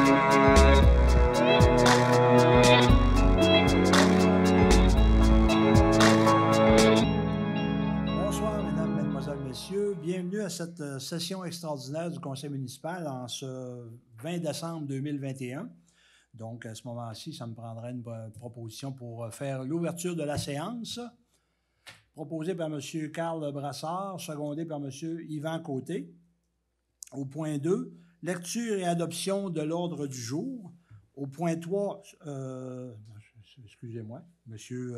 Bonsoir, mesdames, mesdemoiselles, messieurs. Bienvenue à cette session extraordinaire du Conseil municipal en ce 20 décembre 2021. Donc, à ce moment-ci, ça me prendrait une proposition pour faire l'ouverture de la séance, proposée par M. Carl Brassard, secondée par M. Yvan Côté. Au point 2, lecture et adoption de l'ordre du jour. Au point 3, excusez-moi, Monsieur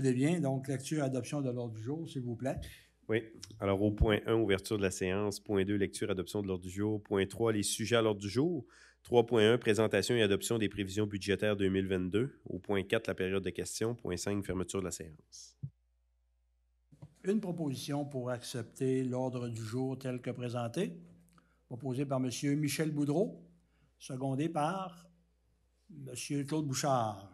Desbiens, donc lecture et adoption de l'ordre du jour, s'il vous plaît. Oui. Alors, au point 1, ouverture de la séance. Point 2, lecture et adoption de l'ordre du jour. Point 3, les sujets à l'ordre du jour. 3.1, présentation et adoption des prévisions budgétaires 2022. Au point 4, la période de questions. Point 5, fermeture de la séance. Une proposition pour accepter l'ordre du jour tel que présenté, proposée par M. Michel Boudreau, secondé par M. Claude Bouchard.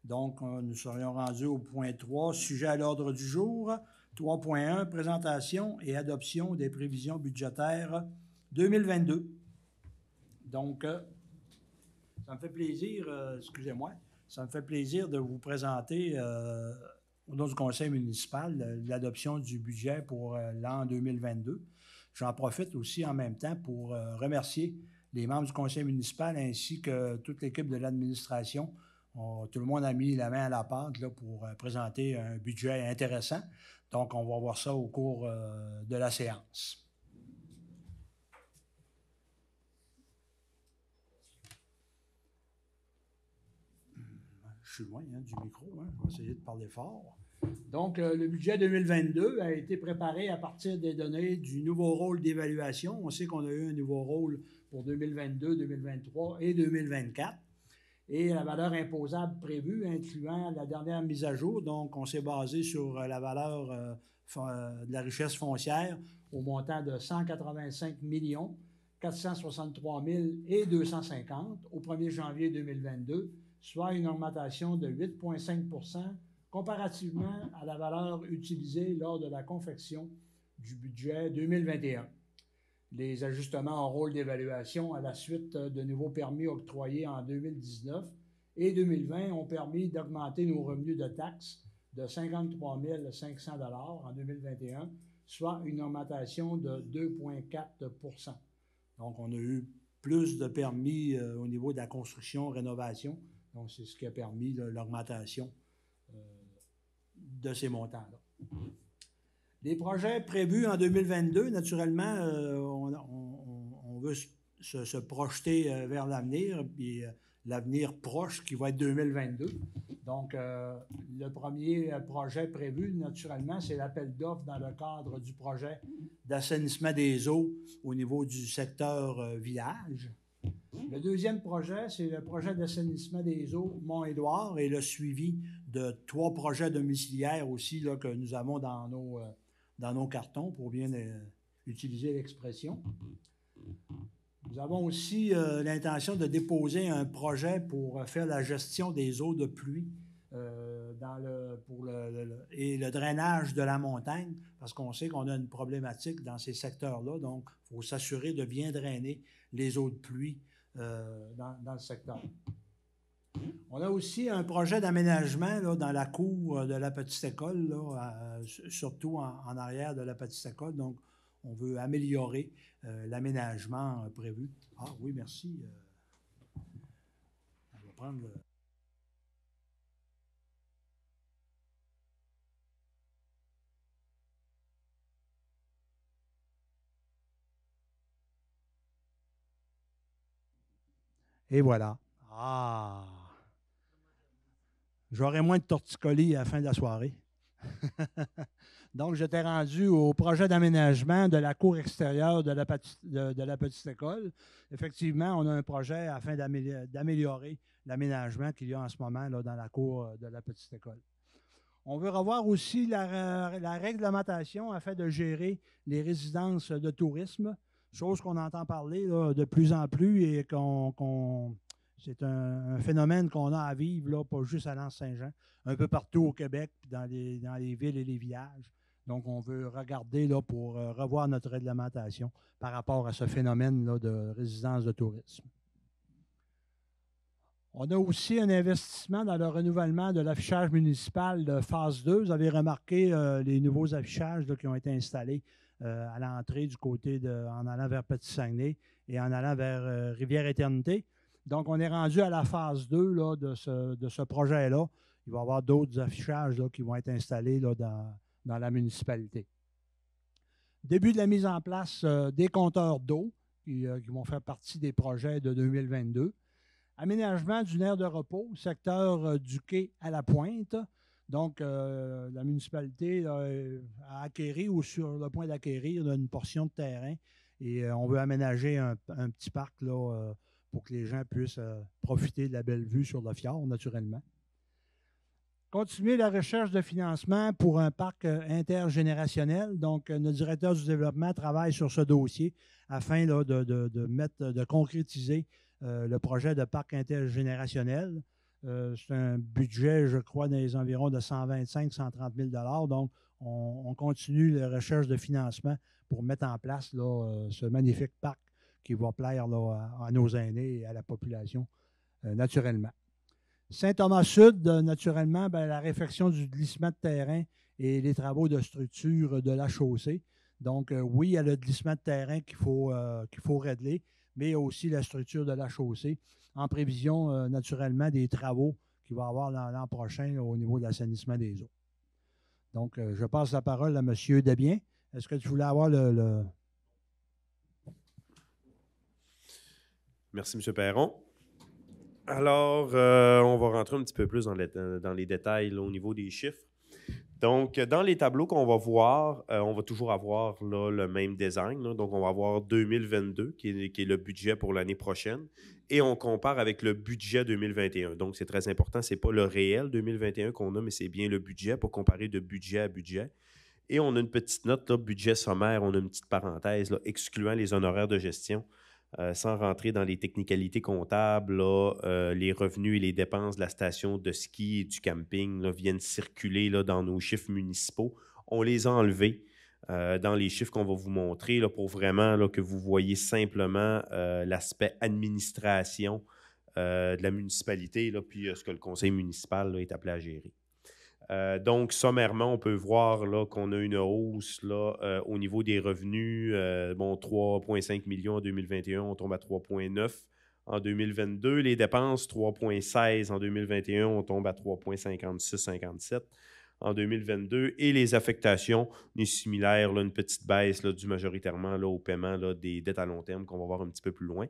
Donc, nous serions rendus au point 3, sujet à l'ordre du jour. 3.1, présentation et adoption des prévisions budgétaires 2022. Donc, ça me fait plaisir, ça me fait plaisir de vous présenter au nom du Conseil municipal l'adoption du budget pour l'an 2022. J'en profite aussi en même temps pour remercier les membres du Conseil municipal ainsi que toute l'équipe de l'administration. Tout le monde a mis la main à la pâte là, pour présenter un budget intéressant. Donc, on va voir ça au cours de la séance. Je suis loin du micro, hein? Je vais essayer de parler fort. Donc, le budget 2022 a été préparé à partir des données du nouveau rôle d'évaluation. On sait qu'on a eu un nouveau rôle pour 2022, 2023 et 2024. Et la valeur imposable prévue, incluant la dernière mise à jour. Donc, on s'est basé sur la valeur de la richesse foncière au montant de 185 463 250 au 1er janvier 2022, soit une augmentation de 8,5 % comparativement à la valeur utilisée lors de la confection du budget 2021. Les ajustements en rôle d'évaluation à la suite de nouveaux permis octroyés en 2019 et 2020 ont permis d'augmenter nos revenus de taxes de 53 500 $ en 2021, soit une augmentation de 2,4 %. Donc, on a eu plus de permis au niveau de la construction, rénovation. Donc, c'est ce qui a permis l'augmentation de ces montants-là. Les projets prévus en 2022, naturellement, on veut se projeter vers l'avenir, puis l'avenir proche qui va être 2022. Donc, le premier projet prévu, naturellement, c'est l'appel d'offres dans le cadre du projet d'assainissement des eaux au niveau du secteur village. Le deuxième projet, c'est le projet d'assainissement des eaux Mont-Édouard et le suivi de 3 projets domiciliaires aussi là, que nous avons dans nos cartons, pour bien utiliser l'expression. Nous avons aussi l'intention de déposer un projet pour faire la gestion des eaux de pluie et le drainage de la montagne, parce qu'on sait qu'on a une problématique dans ces secteurs-là, donc il faut s'assurer de bien drainer les eaux de pluie dans le secteur. On a aussi un projet d'aménagement là, dans la cour de la petite école, là, surtout en arrière de la petite école. Donc, on veut améliorer l'aménagement prévu. Ah oui, merci. On va prendre le... Et voilà. Ah! J'aurai moins de torticolis à la fin de la soirée. Donc, j'étais rendu au projet d'aménagement de la cour extérieure de la petite école. Effectivement, on a un projet afin d'améliorer l'aménagement qu'il y a en ce moment là, dans la cour de la petite école. On veut revoir aussi la réglementation afin de gérer les résidences de tourisme, chose qu'on entend parler là, de plus en plus et c'est un phénomène qu'on a à vivre, là, pas juste à l'Anse-Saint-Jean, un peu partout au Québec, dans les villes et les villages. Donc, on veut regarder là, pour revoir notre réglementation par rapport à ce phénomène là, de résidence de tourisme. On a aussi un investissement dans le renouvellement de l'affichage municipal de phase 2. Vous avez remarqué les nouveaux affichages là, qui ont été installés à l'entrée du côté en allant vers Petit-Saguenay et en allant vers Rivière-Éternité. Donc, on est rendu à la phase 2 là, de ce projet-là. Il va y avoir d'autres affichages là, qui vont être installés là, dans la municipalité. Début de la mise en place des compteurs d'eau qui vont faire partie des projets de 2022. Aménagement d'une aire de repos, secteur du quai à la Pointe. Donc, la municipalité a acquéri ou sur le point d'acquérir une portion de terrain et on veut aménager un petit parc là, pour que les gens puissent profiter de la belle vue sur le fjord, naturellement. Continuer la recherche de financement pour un parc intergénérationnel. Donc, notre directeur du développement travaille sur ce dossier afin là, de concrétiser le projet de parc intergénérationnel. C'est un budget, je crois, dans les environs de 125-130 000 $. Donc, on continue la recherche de financement pour mettre en place là, ce magnifique parc qui va plaire là, à nos aînés et à la population naturellement. Saint-Thomas-Sud, naturellement, bien, la réfection du glissement de terrain et les travaux de structure de la chaussée. Donc, oui, il y a le glissement de terrain qu'il faut régler, mais il y a aussi la structure de la chaussée en prévision, naturellement, des travaux qu'il va y avoir l'an prochain là, au niveau de l'assainissement des eaux. Donc, je passe la parole à M. Desbiens. Est-ce que tu voulais avoir le... Merci, M. Perron. Alors, on va rentrer un petit peu plus dans les détails là, au niveau des chiffres. Donc, dans les tableaux qu'on va voir, on va toujours avoir là, le même design. Là. Donc, on va avoir 2022, qui est le budget pour l'année prochaine, et on compare avec le budget 2021. Donc, c'est très important. Ce n'est pas le réel 2021 qu'on a, mais c'est bien le budget pour comparer de budget à budget. Et on a une petite note, là, budget sommaire, on a une petite parenthèse, là, excluant les honoraires de gestion. Sans rentrer dans les technicalités comptables, là, les revenus et les dépenses de la station de ski et du camping là, viennent circuler là, dans nos chiffres municipaux. On les a enlevés dans les chiffres qu'on va vous montrer là, pour vraiment là, que vous voyez simplement l'aspect administration de la municipalité, là, puis ce que le conseil municipal là, est appelé à gérer. Donc, sommairement, on peut voir là, qu'on a une hausse là, au niveau des revenus. 3,5 millions en 2021, on tombe à 3,9 en 2022. Les dépenses, 3,16 en 2021, on tombe à 3,56-57 en 2022. Et les affectations, on est similaire, là, une petite baisse là, due majoritairement là, au paiement là, des dettes à long terme qu'on va voir un petit peu plus loin.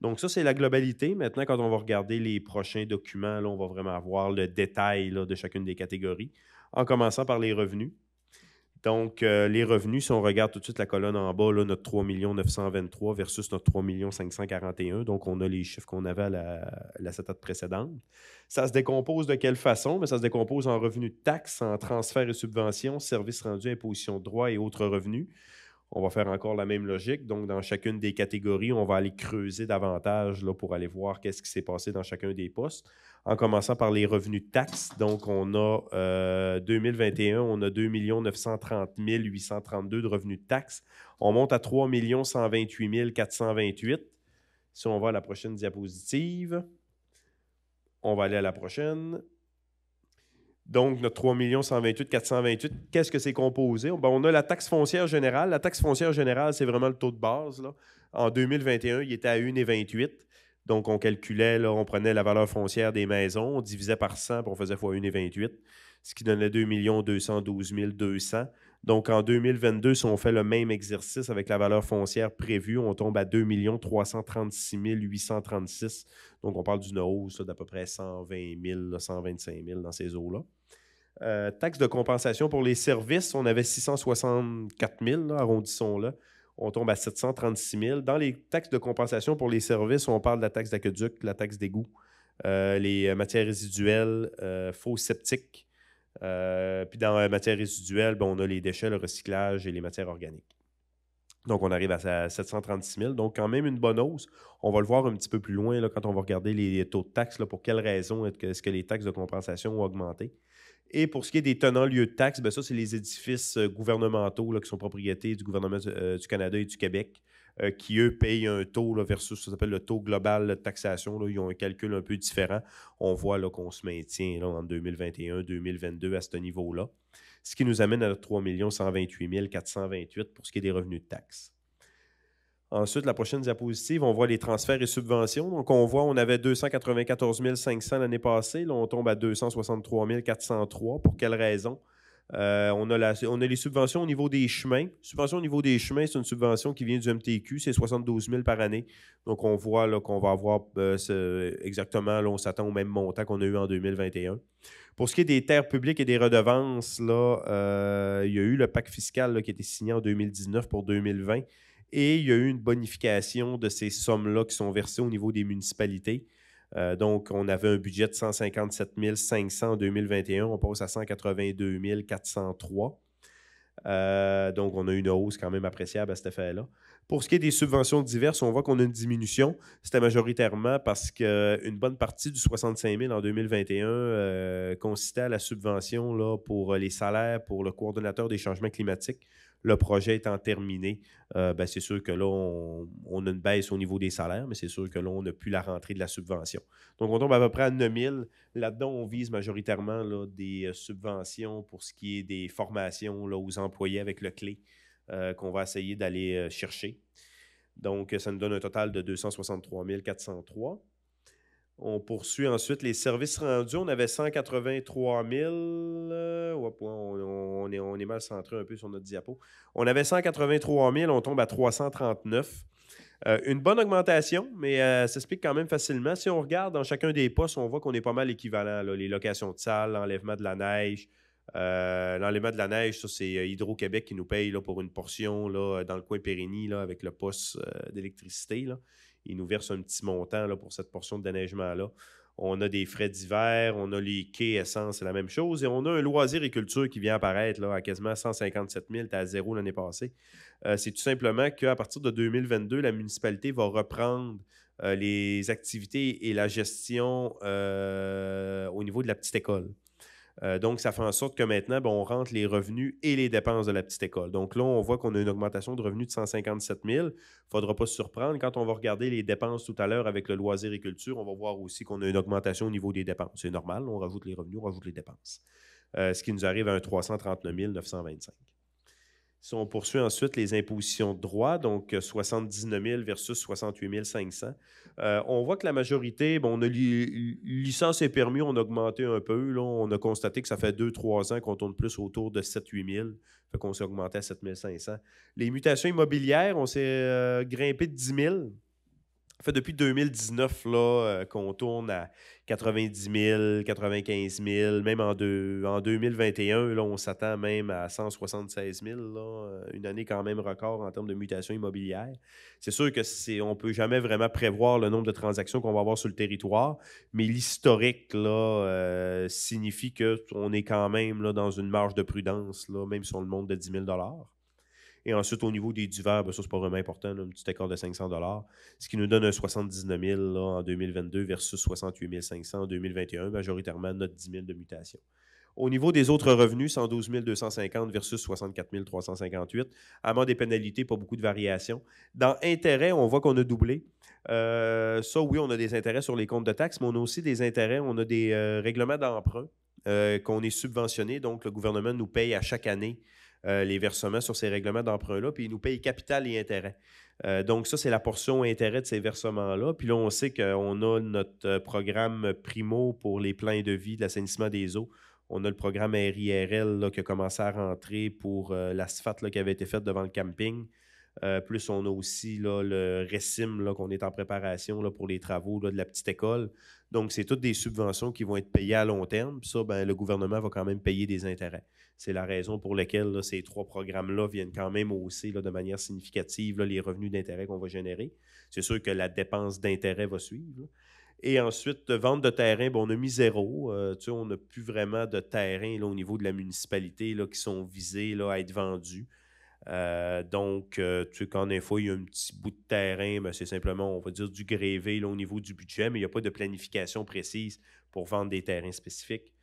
Donc ça, c'est la globalité. Maintenant, quand on va regarder les prochains documents, là, on va vraiment avoir le détail là, de chacune des catégories, en commençant par les revenus. Donc, les revenus, si on regarde tout de suite la colonne en bas, là, notre 3 923 versus notre 3 541. Donc, on a les chiffres qu'on avait à la CETAT précédente. Ça se décompose de quelle façon? Bien, ça se décompose en revenus de taxes, en transferts et subventions, services rendus, impositions de droits et autres revenus. On va faire encore la même logique. Donc, dans chacune des catégories, on va aller creuser davantage là, pour aller voir qu'est-ce qui s'est passé dans chacun des postes. En commençant par les revenus de taxes. Donc, on a 2021, on a 2 930 832 de revenus de taxes. On monte à 3 128 428. Si on va à la prochaine diapositive, on va aller à la prochaine. Donc, notre 3 128 428, qu'est-ce que c'est composé? Bien, on a la taxe foncière générale. La taxe foncière générale, c'est vraiment le taux de base. Là. En 2021, il était à 1,28. Donc, on calculait, là, on prenait la valeur foncière des maisons, on divisait par 100, puis on faisait fois 1,28, ce qui donnait 2 212 200. Donc, en 2022, si on fait le même exercice avec la valeur foncière prévue, on tombe à 2 336 836. Donc, on parle d'une hausse d'à peu près 120 000, 125 000 dans ces eaux-là. Taxe de compensation pour les services, on avait 664 000, là, arrondissons-là. On tombe à 736 000. Dans les taxes de compensation pour les services, on parle de la taxe d'aqueduc, la taxe d'égout, les matières résiduelles, fosses septiques. Puis dans la matière résiduelle, on a les déchets, le recyclage et les matières organiques. Donc, on arrive à 736 000. Donc, quand même une bonne hausse. On va le voir un petit peu plus loin là, quand on va regarder les taux de taxes, là, pour quelles raisons est-ce que les taxes de compensation ont augmenté. Et pour ce qui est des tenants lieux de taxes, ça, c'est les édifices gouvernementaux là, qui sont propriétés du gouvernement du Canada et du Québec, qui, eux, payent un taux là, versus ce qu'on appelle le taux global de taxation. Là, ils ont un calcul un peu différent. On voit là, qu'on se maintient là, en 2021-2022 à ce niveau-là, ce qui nous amène à 3 128 428 pour ce qui est des revenus de taxes. Ensuite, la prochaine diapositive, on voit les transferts et subventions. Donc, on voit on avait 294 500 l'année passée. Là, on tombe à 263 403. Pour quelle raison? On a les subventions au niveau des chemins. Subvention au niveau des chemins, c'est une subvention qui vient du MTQ. C'est 72 000 par année. Donc, on voit là, qu'on va avoir exactement, là, on s'attend au même montant qu'on a eu en 2021. Pour ce qui est des terres publiques et des redevances, là, il y a eu le pacte fiscal là, qui a été signé en 2019 pour 2020. Et il y a eu une bonification de ces sommes-là qui sont versées au niveau des municipalités. Donc, on avait un budget de 157 500 en 2021. On passe à 182 403. Donc, on a une hausse quand même appréciable à cet effet-là. Pour ce qui est des subventions diverses, on voit qu'on a une diminution. C'était majoritairement parce qu'une bonne partie du 65 000 en 2021 consistait à la subvention là, pour les salaires pour le coordonnateur des changements climatiques. Le projet étant terminé, c'est sûr que là, on a une baisse au niveau des salaires, mais c'est sûr que là, on n'a plus la rentrée de la subvention. Donc, on tombe à peu près à 9 000. Là-dedans, on vise majoritairement là, des subventions pour ce qui est des formations là, aux employés avec le clé qu'on va essayer d'aller chercher. Donc, ça nous donne un total de 263 403. On poursuit ensuite les services rendus. On avait 183 000. On est mal centré un peu sur notre diapo. On avait 183 000, on tombe à 339. Une bonne augmentation, mais ça s'explique quand même facilement. Si on regarde dans chacun des postes, on voit qu'on est pas mal équivalent. Là. Les locations de salles, l'enlèvement de la neige. L'enlèvement de la neige, ça, c'est Hydro-Québec qui nous paye là, pour une portion là, dans le coin Périgny là, avec le poste d'électricité. Là. Ils nous versent un petit montant là, pour cette portion de déneigement-là. On a des frais d'hiver, on a les quais, essence, c'est la même chose. Et on a un loisir et culture qui vient apparaître là, à quasiment 157 000, t'es à zéro l'année passée. C'est tout simplement qu'à partir de 2022, la municipalité va reprendre les activités et la gestion au niveau de la petite école. Donc, ça fait en sorte que maintenant, on rentre les revenus et les dépenses de la petite école. Donc là, on voit qu'on a une augmentation de revenus de 157 000. Il ne faudra pas se surprendre. Quand on va regarder les dépenses tout à l'heure avec le loisir et culture, on va voir aussi qu'on a une augmentation au niveau des dépenses. C'est normal, on rajoute les revenus, on rajoute les dépenses. Ce qui nous arrive à un 339 925. Si on poursuit ensuite les impositions de droit, donc 79 000 versus 68 500, on voit que la majorité, on a licence et permis, on a augmenté un peu. Là, on a constaté que ça fait 2-3 ans qu'on tourne plus autour de 7-8 000. Fait qu'on s'est augmenté à 7 500. Les mutations immobilières, on s'est grimpé de 10 000. Ça fait depuis 2019 là, qu'on tourne à 90 000, 95 000, même en 2021, là, on s'attend même à 176 000, là, une année quand même record en termes de mutation immobilière. C'est sûr qu'on ne peut jamais vraiment prévoir le nombre de transactions qu'on va avoir sur le territoire, mais l'historique là, signifie qu'on est quand même là, dans une marge de prudence, là, même si on le monte de 10 000 $. Et ensuite, au niveau des divers, ça, c'est pas vraiment important, là, un petit écart de 500 $, ce qui nous donne un 79 000 là, en 2022 versus 68 500 en 2021, majoritairement notre 10 000 de mutation. Au niveau des autres revenus, 112 250 versus 64 358. Amende et pénalités, pas beaucoup de variations. Dans intérêts, on voit qu'on a doublé. Ça, oui, on a des intérêts sur les comptes de taxes, mais on a aussi des intérêts, on a des règlements d'emprunt qu'on est subventionné. Donc, le gouvernement nous paye à chaque année les versements sur ces règlements d'emprunt-là, puis ils nous payent capital et intérêt. Donc, ça, c'est la portion intérêt de ces versements-là. Puis là, on sait qu'on a notre programme Primo pour les plans de vie de l'assainissement des eaux. On a le programme RIRL là, qui a commencé à rentrer pour l'asphalte là, qui avait été fait devant le camping. Plus on a aussi là, le RECIM là, qu'on est en préparation là, pour les travaux là, de la petite école. Donc, c'est toutes des subventions qui vont être payées à long terme. Puis ça, le gouvernement va quand même payer des intérêts. C'est la raison pour laquelle là, ces 3 programmes-là viennent quand même hausser là, de manière significative là, les revenus d'intérêt qu'on va générer. C'est sûr que la dépense d'intérêt va suivre. Là. Et ensuite, vente de terrain, on a mis 0. On n'a plus vraiment de terrain là, au niveau de la municipalité là, qui sont visés là, à être vendus. Donc, quand des fois, il y a un petit bout de terrain, c'est simplement, on va dire, du grévé là, au niveau du budget, mais il n'y a pas de planification précise pour vendre des terrains spécifiques.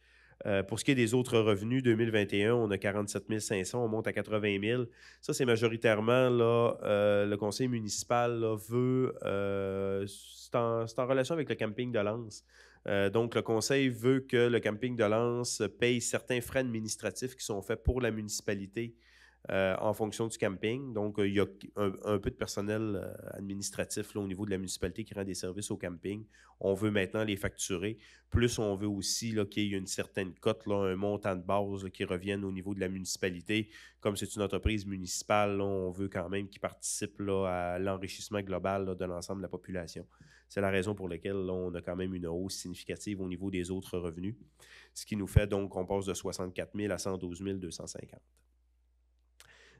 Pour ce qui est des autres revenus, 2021, on a 47 500, on monte à 80 000. Ça, c'est majoritairement, là, le conseil municipal là, veut... c'est en relation avec le camping de Lens. Donc, le conseil veut que le camping de Lens paye certains frais administratifs qui sont faits pour la municipalité en fonction du camping. Donc, il y a un peu de personnel administratif là, au niveau de la municipalité qui rend des services au camping. On veut maintenant les facturer. Plus, on veut aussi là, qu'il y ait une certaine cote, là, un montant de base là, qui revienne au niveau de la municipalité. Comme c'est une entreprise municipale, là, on veut quand même qu'ils participent là, à l'enrichissement global là, de l'ensemble de la population. C'est la raison pour laquelle là, on a quand même une hausse significative au niveau des autres revenus. Ce qui nous fait donc qu'on passe de 64 000 à 112 250.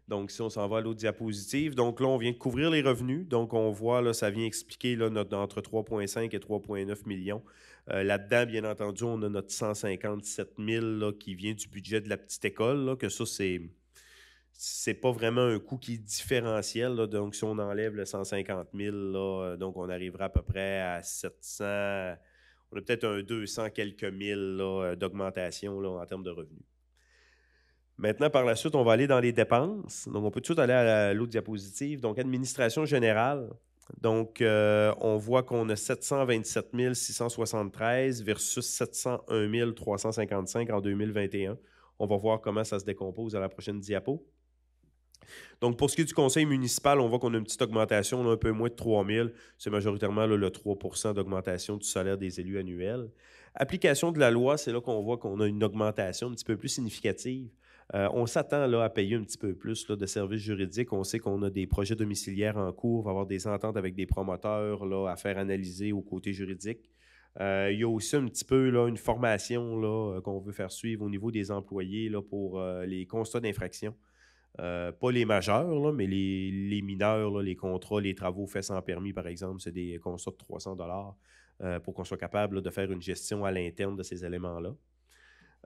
Donc, si on s'en va à l'autre diapositive, donc là, on vient de couvrir les revenus. Donc, on voit, là, ça vient expliquer là, entre 3,5 et 3,9 millions. Là-dedans, bien entendu, on a notre 157 000 là, qui vient du budget de la petite école, là, que ça, c'est pas vraiment un coût qui est différentiel. Là. Donc, si on enlève le 150 000, là, donc on arrivera à peu près à 700. On a peut-être un 200 quelques mille là, d'augmentation là, en termes de revenus. Maintenant, par la suite, on va aller dans les dépenses. Donc, on peut tout de suite aller à l'autre diapositive. Donc, administration générale. Donc, on voit qu'on a 727 673 versus 701 355 en 2021. On va voir comment ça se décompose à la prochaine diapo. Donc, pour ce qui est du conseil municipal, on voit qu'on a une petite augmentation, là, un peu moins de 3 000. C'est majoritairement là, le 3 % d'augmentation du salaire des élus annuels. Application de la loi, c'est là qu'on voit qu'on a une augmentation un petit peu plus significative. On s'attend là, à payer un petit peu plus là, de services juridiques. On sait qu'on a des projets domiciliaires en cours, on va avoir des ententes avec des promoteurs là, à faire analyser au côté juridique. Il y a aussi un petit peu là, une formation là, qu'on veut faire suivre au niveau des employés là, pour les constats d'infraction. Pas les majeurs, là, mais les mineurs, là, les contrats, les travaux faits sans permis, par exemple, c'est des constats de 300 $ pour qu'on soit capable là, de faire une gestion à l'interne de ces éléments-là.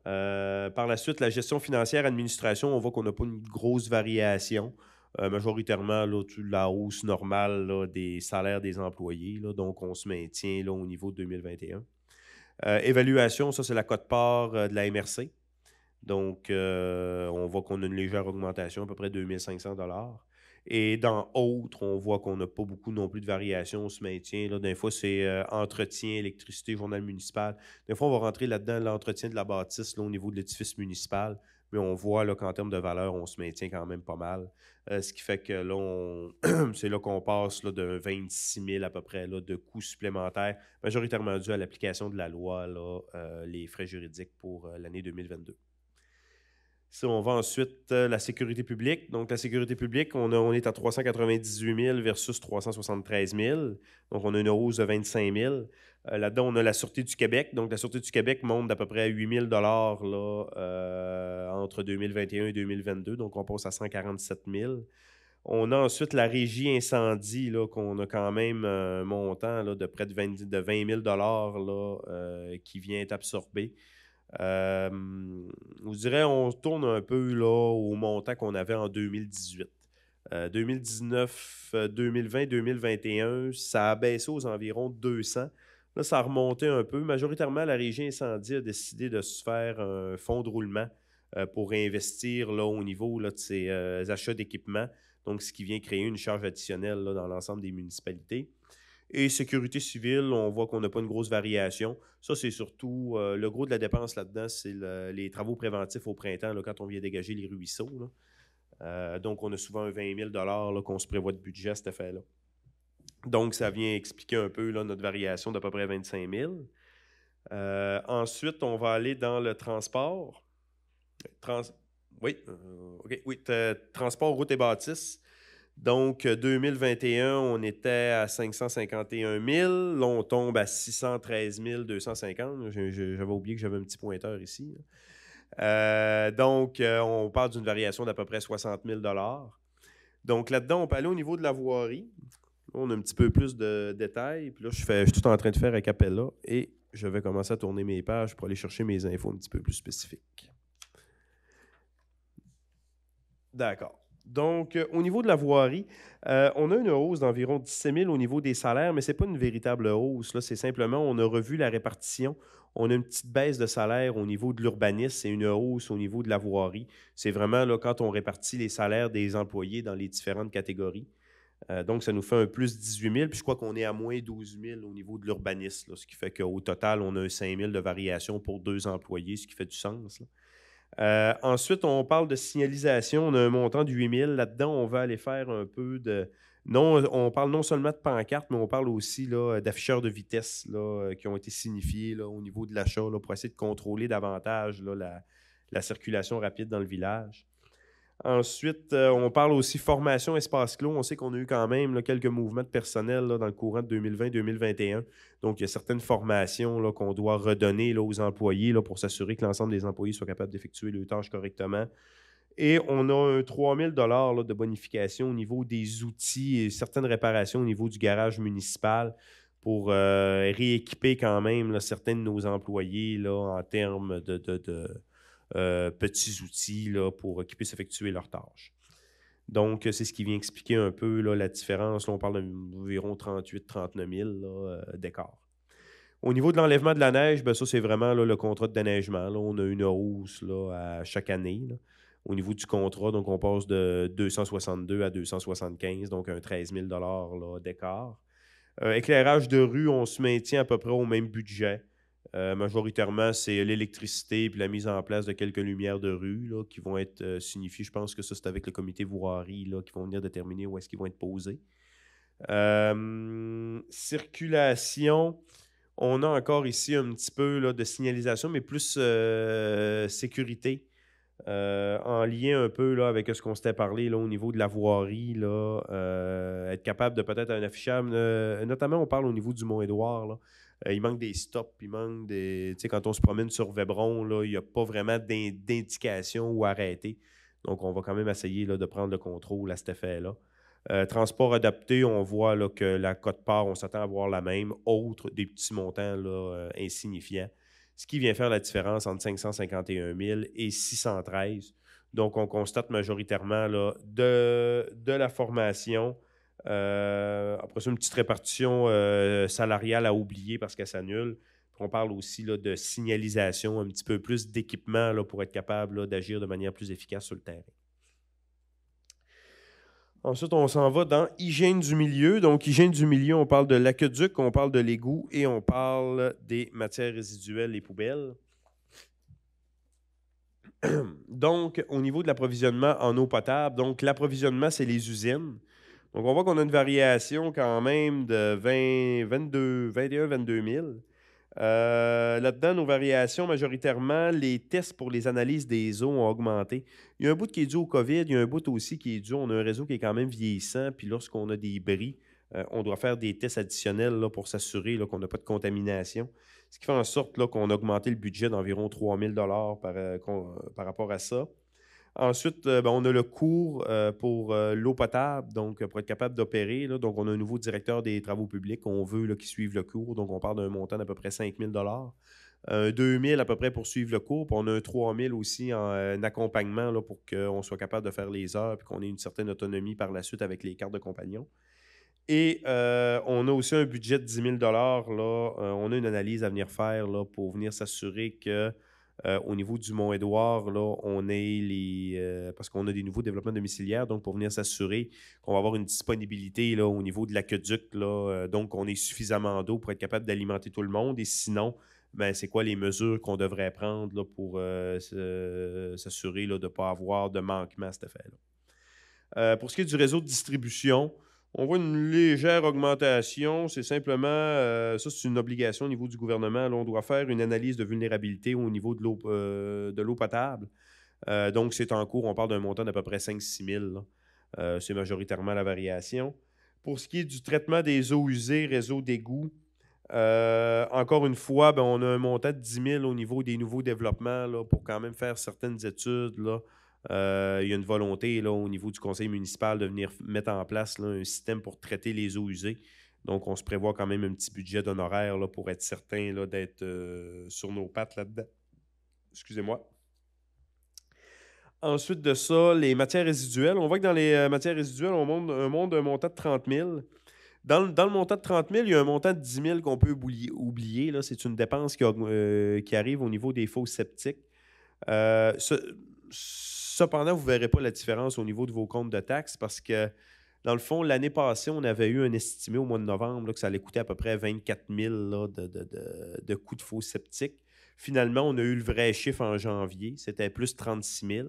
Par la suite, la gestion financière, administration, on voit qu'on n'a pas une grosse variation. Majoritairement, là, la hausse normale là, des salaires des employés. Là, donc, on se maintient là, au niveau de 2021. Évaluation, ça, c'est la quote-part de la MRC. Donc, on voit qu'on a une légère augmentation, à peu près 2 500 $. Et dans autres, on voit qu'on n'a pas beaucoup non plus de variations, on se maintient. Là. Des fois, c'est entretien, électricité, journal municipal. Des fois, on va rentrer là-dedans l'entretien de la bâtisse là, au niveau de l'édifice municipal. Mais on voit là, qu'en termes de valeur, on se maintient quand même pas mal. Ce qui fait que là, c'est là qu'on passe là, de 26 000 à peu près là, de coûts supplémentaires, majoritairement dû à l'application de la loi, là, les frais juridiques pour l'année 2022. Si on va ensuite la sécurité publique. Donc, la sécurité publique, on est à 398 000 versus 373 000. Donc, on a une hausse de 25 000. Là-dedans, on a la Sûreté du Québec. Donc, la Sûreté du Québec monte d'à peu près à 8 000 là, entre 2021 et 2022. Donc, on passe à 147 000. On a ensuite la régie incendie, là, qu'on a quand même un montant là, de près de 20 000 là, qui vient être absorbé. Je dirais on tourne un peu là, au montant qu'on avait en 2018. 2019, 2020, 2021, ça a baissé aux environs 200. Là, ça a remonté un peu. Majoritairement, la régie incendie a décidé de se faire un fonds de roulement pour investir là, au niveau là, de ses achats d'équipement. Donc, ce qui vient créer une charge additionnelle là, dans l'ensemble des municipalités. Et sécurité civile, on voit qu'on n'a pas une grosse variation. Ça, c'est surtout le gros de la dépense là-dedans, c'est les travaux préventifs au printemps, là, quand on vient dégager les ruisseaux. Donc, on a souvent un 20 000 là, qu'on se prévoit de budget à cet effet-là. Donc, ça vient expliquer un peu là, notre variation d'à peu près 25 000. Ensuite, on va aller dans le transport. Transport, route et bâtisse. Donc, 2021, on était à 551 000. Là, on tombe à 613 250. J'avais oublié que j'avais un petit pointeur ici. Donc, on parle d'une variation d'à peu près 60 000 $. Donc, là-dedans, on peut aller au niveau de la voirie. Là, on a un petit peu plus de détails. Puis là, je suis tout en train de faire un capella et je vais commencer à tourner mes pages pour aller chercher mes infos un petit peu plus spécifiques. D'accord. Donc, au niveau de la voirie, on a une hausse d'environ 17 000 au niveau des salaires, mais ce n'est pas une véritable hausse. Là. C'est simplement, on a revu la répartition. On a une petite baisse de salaire au niveau de l'urbanisme et une hausse au niveau de la voirie. C'est vraiment là, quand on répartit les salaires des employés dans les différentes catégories. Donc, ça nous fait un plus 18 000, puis je crois qu'on est à moins 12 000 au niveau de l'urbanisme, là, ce qui fait qu'au total, on a un 5 000 de variation pour 2 employés, ce qui fait du sens. Là. Ensuite, on parle de signalisation. On a un montant de 8 000. Là-dedans, on va aller faire un peu de... Non, on parle non seulement de pancartes, mais on parle aussi là, d'afficheurs de vitesse là, qui ont été signifiés là, au niveau de l'achat là, pour essayer de contrôler davantage là, la circulation rapide dans le village. Ensuite, on parle aussi formation espace clos. On sait qu'on a eu quand même là, quelques mouvements de personnel là, dans le courant de 2020-2021. Donc, il y a certaines formations là, qu'on doit redonner là, aux employés là, pour s'assurer que l'ensemble des employés soient capables d'effectuer leurs tâches correctement. Et on a un 3 000 là, de bonification au niveau des outils et certaines réparations au niveau du garage municipal pour rééquiper quand même là, certains de nos employés là, en termes de petits outils là, pour qu'ils puissent effectuer leurs tâches. Donc, c'est ce qui vient expliquer un peu là, la différence. Là, on parle d'environ 38-39 000 d'écart. Au niveau de l'enlèvement de la neige, ben ça, c'est vraiment là, le contrat de déneigement. Là. On a une hausse là, à chaque année. Là. Au niveau du contrat, donc on passe de 262 à 275, donc un 13 000 là, d'écart. Éclairage de rue, on se maintient à peu près au même budget. Majoritairement, c'est l'électricité et la mise en place de quelques lumières de rue là, qui vont être signifiées. Je pense que ça, c'est avec le comité voirie là, qui vont venir déterminer où est-ce qu'ils vont être posés. Circulation, on a encore ici un petit peu là, de signalisation, mais plus sécurité. En lien un peu là, avec ce qu'on s'était parlé là, au niveau de la voirie, là, être capable de peut-être un affichage, notamment on parle au niveau du Mont-Édouard, là, il manque des stops, il manque des... Tu sais, quand on se promène sur Vébron, là, il n'y a pas vraiment d'indication où arrêter. Donc, on va quand même essayer là, de prendre le contrôle à cet effet-là. Transport adapté, on voit là, que la quote-part, on s'attend à voir la même, autre des petits montants là, insignifiants. Ce qui vient faire la différence entre 551 000 et 613. Donc, on constate majoritairement là, de la formation. Après ça, une petite répartition salariale à oublier parce qu'elle s'annule. Puis on parle aussi là, de signalisation, un petit peu plus d'équipement là, pour être capable là, d'agir de manière plus efficace sur le terrain. Ensuite, on s'en va dans hygiène du milieu. Donc, hygiène du milieu, on parle de l'aqueduc, on parle de l'égout et on parle des matières résiduelles, les poubelles. Donc, au niveau de l'approvisionnement en eau potable, donc l'approvisionnement, c'est les usines. Donc, on voit qu'on a une variation quand même de 21-22 000. Là-dedans, nos variations, majoritairement, les tests pour les analyses des eaux ont augmenté. Il y a un bout qui est dû au COVID, il y a un bout aussi qui est dû, on a un réseau qui est quand même vieillissant, puis lorsqu'on a des bris, on doit faire des tests additionnels là, pour s'assurer là, qu'on n'a pas de contamination. Ce qui fait en sorte là, qu'on a augmenté le budget d'environ 3 000 par rapport à ça. Ensuite, on a le cours pour l'eau potable, donc pour être capable d'opérer. Là, donc, on a un nouveau directeur des travaux publics qu'on veut là, qui suive le cours. Donc, on parle d'un montant d'à peu près 5 000 2 000 à peu près pour suivre le cours. Puis on a un 3 000 aussi en accompagnement là, pour qu'on soit capable de faire les heures et qu'on ait une certaine autonomie par la suite avec les cartes de compagnon. Et on a aussi un budget de 10 000 là, on a une analyse à venir faire là, pour venir s'assurer que au niveau du Mont-Édouard, là, on est parce qu'on a des nouveaux développements domiciliaires, donc pour venir s'assurer qu'on va avoir une disponibilité là, au niveau de l'aqueduc, donc on ait suffisamment d'eau pour être capable d'alimenter tout le monde. Et sinon, ben, c'est quoi les mesures qu'on devrait prendre là, pour s'assurer là, de ne pas avoir de manquement à cet effet-là. Pour ce qui est du réseau de distribution, on voit une légère augmentation. C'est simplement, ça c'est une obligation au niveau du gouvernement. Là, on doit faire une analyse de vulnérabilité au niveau de l'eau potable. Donc, c'est en cours. On parle d'un montant d'à peu près 5-6 000. C'est majoritairement la variation. Pour ce qui est du traitement des eaux usées, réseau d'égout, encore une fois, ben, on a un montant de 10 000 au niveau des nouveaux développements là, pour quand même faire certaines études. Là. Il y a une volonté là, au niveau du conseil municipal de venir mettre en place là, un système pour traiter les eaux usées. Donc, on se prévoit quand même un petit budget d'honoraires là, pour être certain là, d'être sur nos pattes là-dedans. Excusez-moi. Ensuite de ça, les matières résiduelles. On voit que dans les matières résiduelles, on monte un montant de 30 000. Dans le montant de 30 000, il y a un montant de 10 000 qu'on peut oublier. Là. C'est une dépense qui arrive au niveau des fosses septiques. Cependant, vous ne verrez pas la différence au niveau de vos comptes de taxes parce que, dans le fond, l'année passée, on avait eu un estimé au mois de novembre là, que ça allait coûter à peu près 24 000 là, de coûts de fosses septiques. Finalement, on a eu le vrai chiffre en janvier. C'était plus 36 000.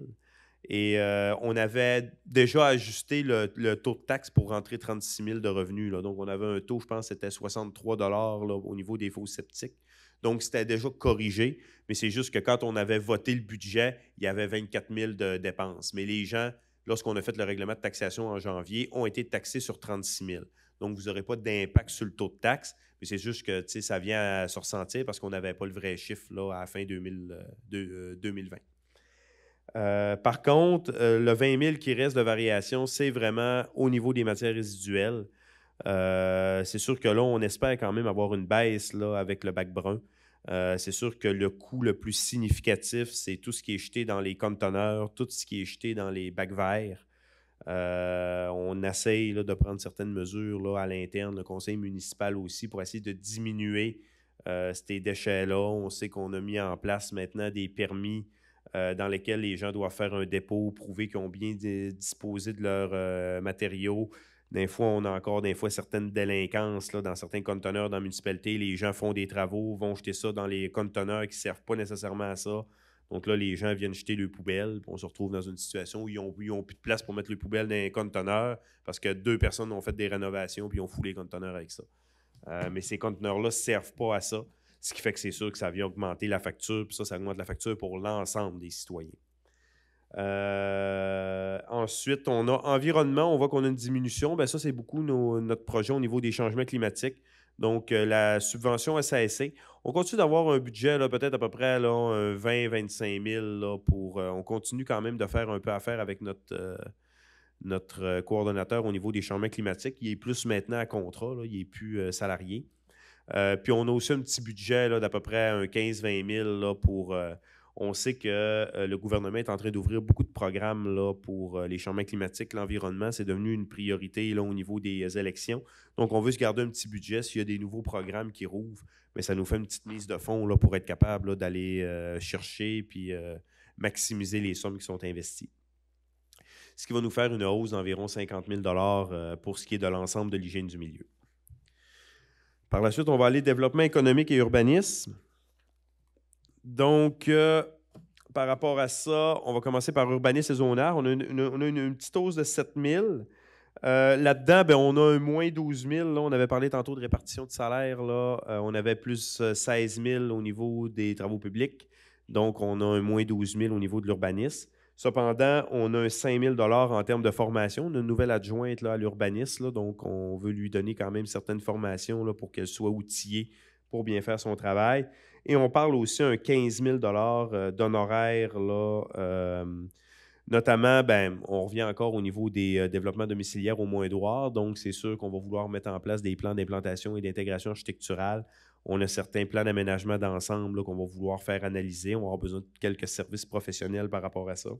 Et on avait déjà ajusté le taux de taxe pour rentrer 36 000 de revenus. Là. Donc, on avait un taux, je pense, c'était 63 là, au niveau des fosses septiques. Donc, c'était déjà corrigé, mais c'est juste que quand on avait voté le budget, il y avait 24 000 de dépenses. Mais les gens, lorsqu'on a fait le règlement de taxation en janvier, ont été taxés sur 36 000. Donc, vous n'aurez pas d'impact sur le taux de taxe, mais c'est juste que ça vient à se ressentir parce qu'on n'avait pas le vrai chiffre là, à la fin 2020. Par contre, le 20 000 qui reste de variation, c'est vraiment au niveau des matières résiduelles. C'est sûr que là, on espère quand même avoir une baisse là, avec le bac brun. C'est sûr que le coût le plus significatif, c'est tout ce qui est jeté dans les conteneurs, tout ce qui est jeté dans les bacs verts. On essaye là, de prendre certaines mesures là, à l'interne, le conseil municipal aussi, pour essayer de diminuer ces déchets-là. On sait qu'on a mis en place maintenant des permis dans lesquels les gens doivent faire un dépôt, prouver qu'ils ont bien disposé de leurs matériaux. Des fois, on a encore certaines délinquances là, dans certains conteneurs dans la municipalité. Les gens font des travaux, vont jeter ça dans les conteneurs qui ne servent pas nécessairement à ça. Donc là, les gens viennent jeter leurs poubelles. On se retrouve dans une situation où ils n'ont plus de place pour mettre les poubelles dans les conteneurs parce que 2 personnes ont fait des rénovations puis ont foulé les conteneurs avec ça. Mais ces conteneurs-là ne servent pas à ça. Ce qui fait que c'est sûr que ça vient augmenter la facture, puis ça augmente la facture pour l'ensemble des citoyens. Ensuite, on a environnement, on voit qu'on a une diminution. Bien, ça, c'est beaucoup notre projet au niveau des changements climatiques. Donc, la subvention SASC. On continue d'avoir un budget, là, peut-être à peu près 20-25 000 là, pour. On continue quand même de faire un peu affaire avec notre coordonnateur au niveau des changements climatiques. Il est plus maintenant à contrat, là, il n'est plus salarié. Puis on a aussi un petit budget là, d'à peu près un 15-20 000 là, pour... on sait que le gouvernement est en train d'ouvrir beaucoup de programmes là, pour les changements climatiques, l'environnement. C'est devenu une priorité là, au niveau des élections. Donc, on veut se garder un petit budget. S'il y a des nouveaux programmes qui rouvrent, mais ça nous fait une petite mise de fonds là, pour être capable là, d'aller chercher puis maximiser les sommes qui sont investies. Ce qui va nous faire une hausse d'environ 50 000 pour ce qui est de l'ensemble de l'hygiène du milieu. Par la suite, on va aller développement économique et urbanisme. Donc, par rapport à ça, on va commencer par urbanisme et zonage. On a une petite hausse de 7 000. Là-dedans, ben, on a un moins 12 000. Là, on avait parlé tantôt de répartition de salaire. Là. On avait plus 16 000 au niveau des travaux publics. Donc, on a un moins 12 000 au niveau de l'urbanisme. Cependant, on a un 5 000 en termes de formation. On a une nouvelle adjointe là, à l'urbanisme. Donc, on veut lui donner quand même certaines formations là, pour qu'elle soit outillée pour bien faire son travail. Et on parle aussi un 15 000 d'honoraires. Notamment, ben, on revient encore au niveau des développements domiciliaires au Mont-Édouard. Donc, c'est sûr qu'on va vouloir mettre en place des plans d'implantation et d'intégration architecturale. On a certains plans d'aménagement d'ensemble qu'on va vouloir faire analyser. On va avoir besoin de quelques services professionnels par rapport à ça.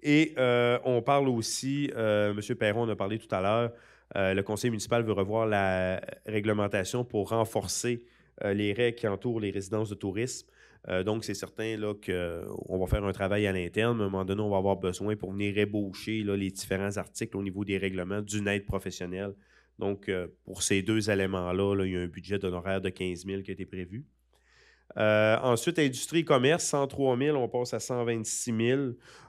Et on parle aussi, M. Perron en a parlé tout à l'heure, le conseil municipal veut revoir la réglementation pour renforcer les règles qui entourent les résidences de tourisme. Donc, c'est certain là, qu'on va faire un travail à l'interne. À un moment donné, on va avoir besoin pour venir ébaucher là, les différents articles au niveau des règlements d'une aide professionnelle. Donc, pour ces 2 éléments-là, là, il y a un budget d'honoraires de 15 000 qui a été prévu. Ensuite, industrie et commerce, 103 000, on passe à 126 000.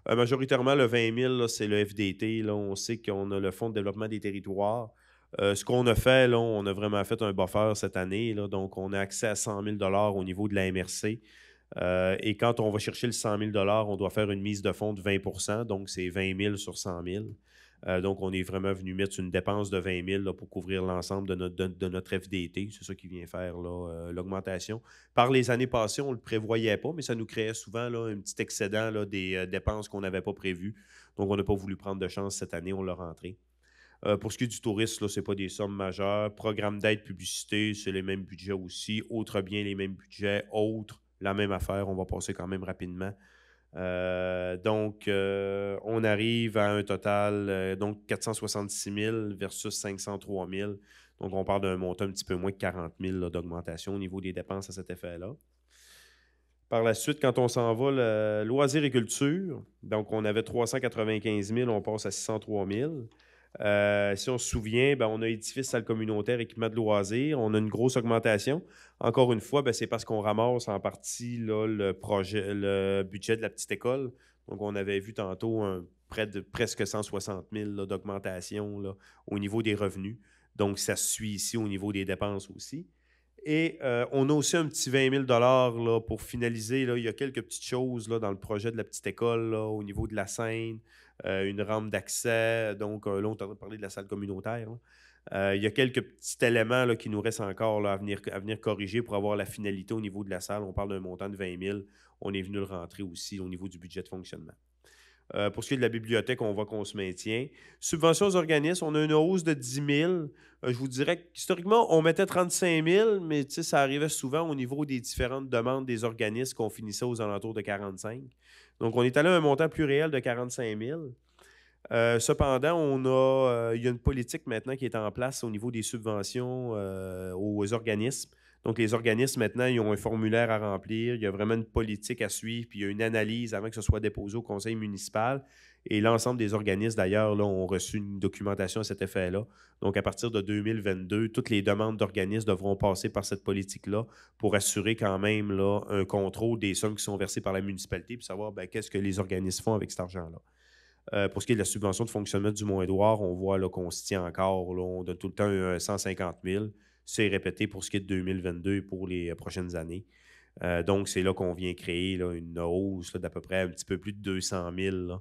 Majoritairement, le 20 000, là, c'est le FDT. Là, on sait qu'on a le Fonds de développement des territoires. Ce qu'on a fait, là, on a vraiment fait un buffer cette année. Là, donc, on a accès à 100 000 au niveau de la MRC. Et quand on va chercher le 100 000 on doit faire une mise de fonds de 20 %. Donc, c'est 20 000 sur 100 000. Donc, on est vraiment venu mettre une dépense de 20 000 là, pour couvrir l'ensemble de notre FDT. C'est ça qui vient faire l'augmentation. Par les années passées, on ne le prévoyait pas, mais ça nous créait souvent là, un petit excédent là, des dépenses qu'on n'avait pas prévues. Donc, on n'a pas voulu prendre de chance cette année, on l'a rentré. Pour ce qui est du tourisme, ce n'est pas des sommes majeures. Programme d'aide publicité, c'est les mêmes budgets aussi. Autres biens, les mêmes budgets. Autres, la même affaire. On va passer quand même rapidement. On arrive à un total, donc 466 000 versus 503 000. Donc, on parle d'un montant un petit peu moins de 40 000 là, d'augmentation au niveau des dépenses à cet effet-là. Par la suite, quand on s'en va, le loisirs et culture, donc on avait 395 000, on passe à 603 000. Si on se souvient, ben, on a édifice, salle communautaire, équipement de loisirs. On a une grosse augmentation. Encore une fois, ben, c'est parce qu'on ramasse en partie là, le budget de la petite école. Donc, on avait vu tantôt près de presque 160 000 là, d'augmentation là, au niveau des revenus. Donc, ça suit ici au niveau des dépenses aussi. Et on a aussi un petit 20 000 là, pour finaliser. Là, il y a quelques petites choses là, dans le projet de la petite école là, au niveau de la scène, une rampe d'accès. Donc, là, on est en train de parler de la salle communautaire. Il y a quelques petits éléments là, qui nous restent encore là, à venir corriger pour avoir la finalité au niveau de la salle. On parle d'un montant de 20 000. On est venu le rentrer aussi au niveau du budget de fonctionnement. Pour ce qui est de la bibliothèque, on voit qu'on se maintient. Subventions aux organismes, on a une hausse de 10 000. Je vous dirais qu'historiquement, on mettait 35 000, mais ça arrivait souvent au niveau des différentes demandes des organismes qu'on finissait aux alentours de 45. Donc, on est allé à un montant plus réel de 45 000. Cependant, il y a une politique maintenant qui est en place au niveau des subventions aux organismes. Donc, les organismes, maintenant, ils ont un formulaire à remplir. Il y a vraiment une politique à suivre, puis il y a une analyse avant que ce soit déposé au conseil municipal. Et l'ensemble des organismes, d'ailleurs, là, ont reçu une documentation à cet effet-là. Donc, à partir de 2022, toutes les demandes d'organismes devront passer par cette politique-là pour assurer quand même là, un contrôle des sommes qui sont versées par la municipalité, puis savoir qu'est-ce que les organismes font avec cet argent-là. Pour ce qui est de la subvention de fonctionnement du Mont-Édouard, on voit qu'on se tient encore. Là, on donne tout le temps 150 000. C'est répété pour ce qui est de 2022 et pour les prochaines années. Donc, c'est là qu'on vient créer là, une hausse d'à peu près un petit peu plus de 200 000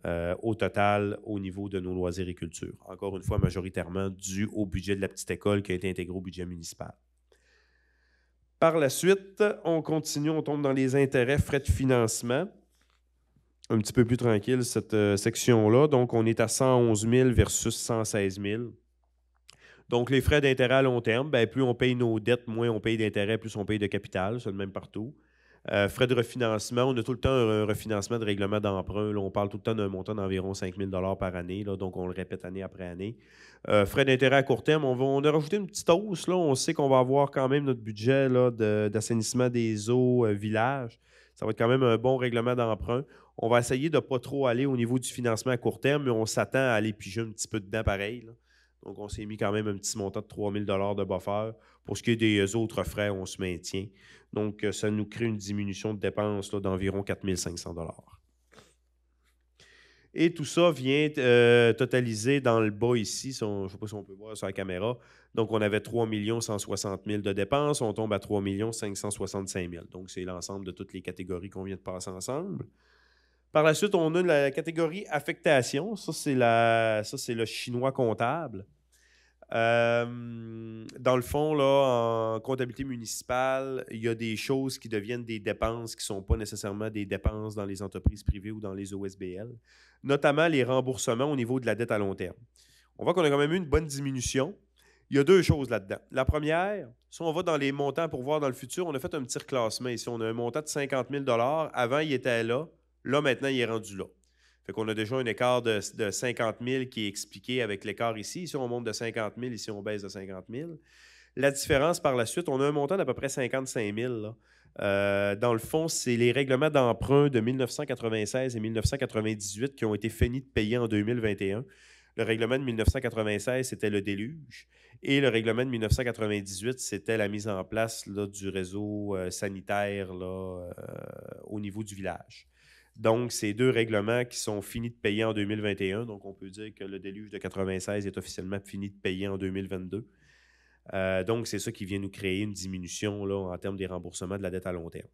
là, au total au niveau de nos loisirs et culture. Encore une fois, majoritairement dû au budget de la petite école qui a été intégré au budget municipal. Par la suite, on continue, on tombe dans les intérêts, frais de financement. Un petit peu plus tranquille, cette section-là. Donc, on est à 111 000 versus 116 000. Donc, les frais d'intérêt à long terme, plus on paye nos dettes, moins on paye d'intérêt, plus on paye de capital. C'est le même partout. Frais de refinancement, on a tout le temps un refinancement de règlement d'emprunt. Là, on parle tout le temps d'un montant d'environ 5 000 par année. Là, donc, on le répète année après année. Frais d'intérêt à court terme, on a rajouté une petite hausse. Là. On sait qu'on va avoir quand même notre budget là, d'assainissement des eaux village. Ça va être quand même un bon règlement d'emprunt. On va essayer de ne pas trop aller au niveau du financement à court terme, mais on s'attend à aller piger un petit peu dedans pareil. Là. Donc, on s'est mis quand même un petit montant de 3 000 de buffer. Pour ce qui est des autres frais, on se maintient. Donc, ça nous crée une diminution de dépenses là, d'environ 4 500 $. Et tout ça vient totaliser dans le bas ici, je ne sais pas si on peut voir sur la caméra. Donc, on avait 3 160 000 de dépenses, on tombe à 3 565 000. Donc, c'est l'ensemble de toutes les catégories qu'on vient de passer ensemble. Par la suite, on a la catégorie affectation. Ça, c'est le chinois comptable. Dans le fond, là, en comptabilité municipale, il y a des choses qui deviennent des dépenses qui ne sont pas nécessairement des dépenses dans les entreprises privées ou dans les OSBL, notamment les remboursements au niveau de la dette à long terme. On voit qu'on a quand même eu une bonne diminution. Il y a deux choses là-dedans. La première, si on va dans les montants pour voir dans le futur, on a fait un petit reclassement ici. On a un montant de 50 000 $. Avant, il était là. Là, maintenant, il est rendu là. Fait qu'on a déjà un écart de 50 000 qui est expliqué avec l'écart ici. Ici, on monte de 50 000. Ici, on baisse de 50 000. La différence par la suite, on a un montant d'à peu près 55 000. Là. Dans le fond, c'est les règlements d'emprunt de 1996 et 1998 qui ont été finis de payer en 2021. Le règlement de 1996, c'était le déluge. Et le règlement de 1998, c'était la mise en place là, du réseau sanitaire là, au niveau du village. Donc, ces deux règlements qui sont finis de payer en 2021. Donc, on peut dire que le déluge de 96 est officiellement fini de payer en 2022. Donc, c'est ça qui vient nous créer une diminution là, en termes des remboursements de la dette à long terme.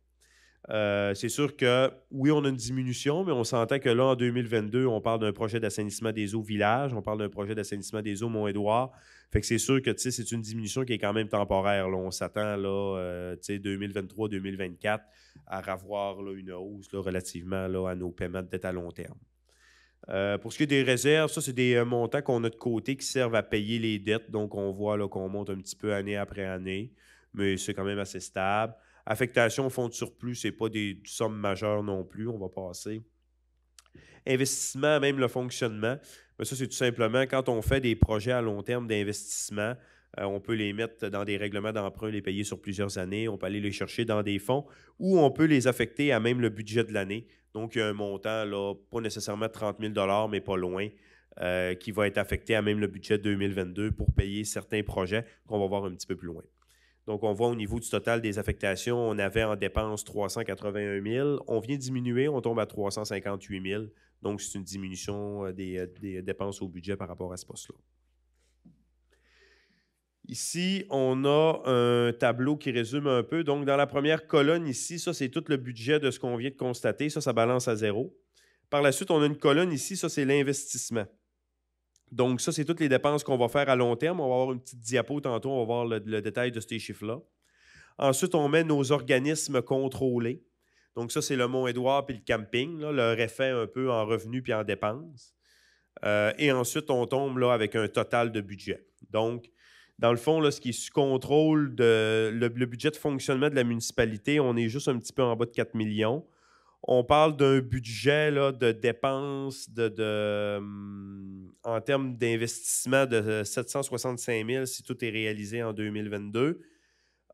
C'est sûr que, oui, on a une diminution, mais on s'entend que là, en 2022, on parle d'un projet d'assainissement des eaux village, on parle d'un projet d'assainissement des eaux Mont-Édouard. Fait que c'est sûr que c'est une diminution qui est quand même temporaire. Là. On s'attend, 2023-2024, à revoir là, une hausse là, relativement là, à nos paiements de dette à long terme. Pour ce qui est des réserves, ça, c'est des montants qu'on a de côté qui servent à payer les dettes. Donc, on voit là, qu'on monte un petit peu année après année, mais c'est quand même assez stable. Affectation, fonds de surplus, ce n'est pas des sommes majeures non plus. On va passer. Investissement, même le fonctionnement. Mais ça, c'est tout simplement quand on fait des projets à long terme d'investissement, on peut les mettre dans des règlements d'emprunt, les payer sur plusieurs années. On peut aller les chercher dans des fonds ou on peut les affecter à même le budget de l'année. Donc, il y a un montant, là, pas nécessairement de 30 000 mais pas loin, qui va être affecté à même le budget 2022 pour payer certains projets qu'on va voir un petit peu plus loin. Donc, on voit au niveau du total des affectations, on avait en dépenses 381 000. On vient diminuer, on tombe à 358 000. Donc, c'est une diminution des dépenses au budget par rapport à ce poste-là. Ici, on a un tableau qui résume un peu. Donc, dans la première colonne ici, ça, c'est tout le budget de ce qu'on vient de constater. Ça balance à 0. Par la suite, on a une colonne ici, ça, c'est l'investissement. Donc, ça, c'est toutes les dépenses qu'on va faire à long terme. On va avoir une petite diapo tantôt, on va voir le détail de ces chiffres-là. Ensuite, on met nos organismes contrôlés. Donc, ça, c'est le Mont-Édouard puis le camping, là, leur effet un peu en revenus puis en dépenses. Et ensuite, on tombe là, avec un total de budget. Donc, dans le fond, là, ce qui est sous contrôle le budget de fonctionnement de la municipalité, on est juste un petit peu en bas de 4 millions. On parle d'un budget là, de dépenses en termes d'investissement de 765 000 si tout est réalisé en 2022.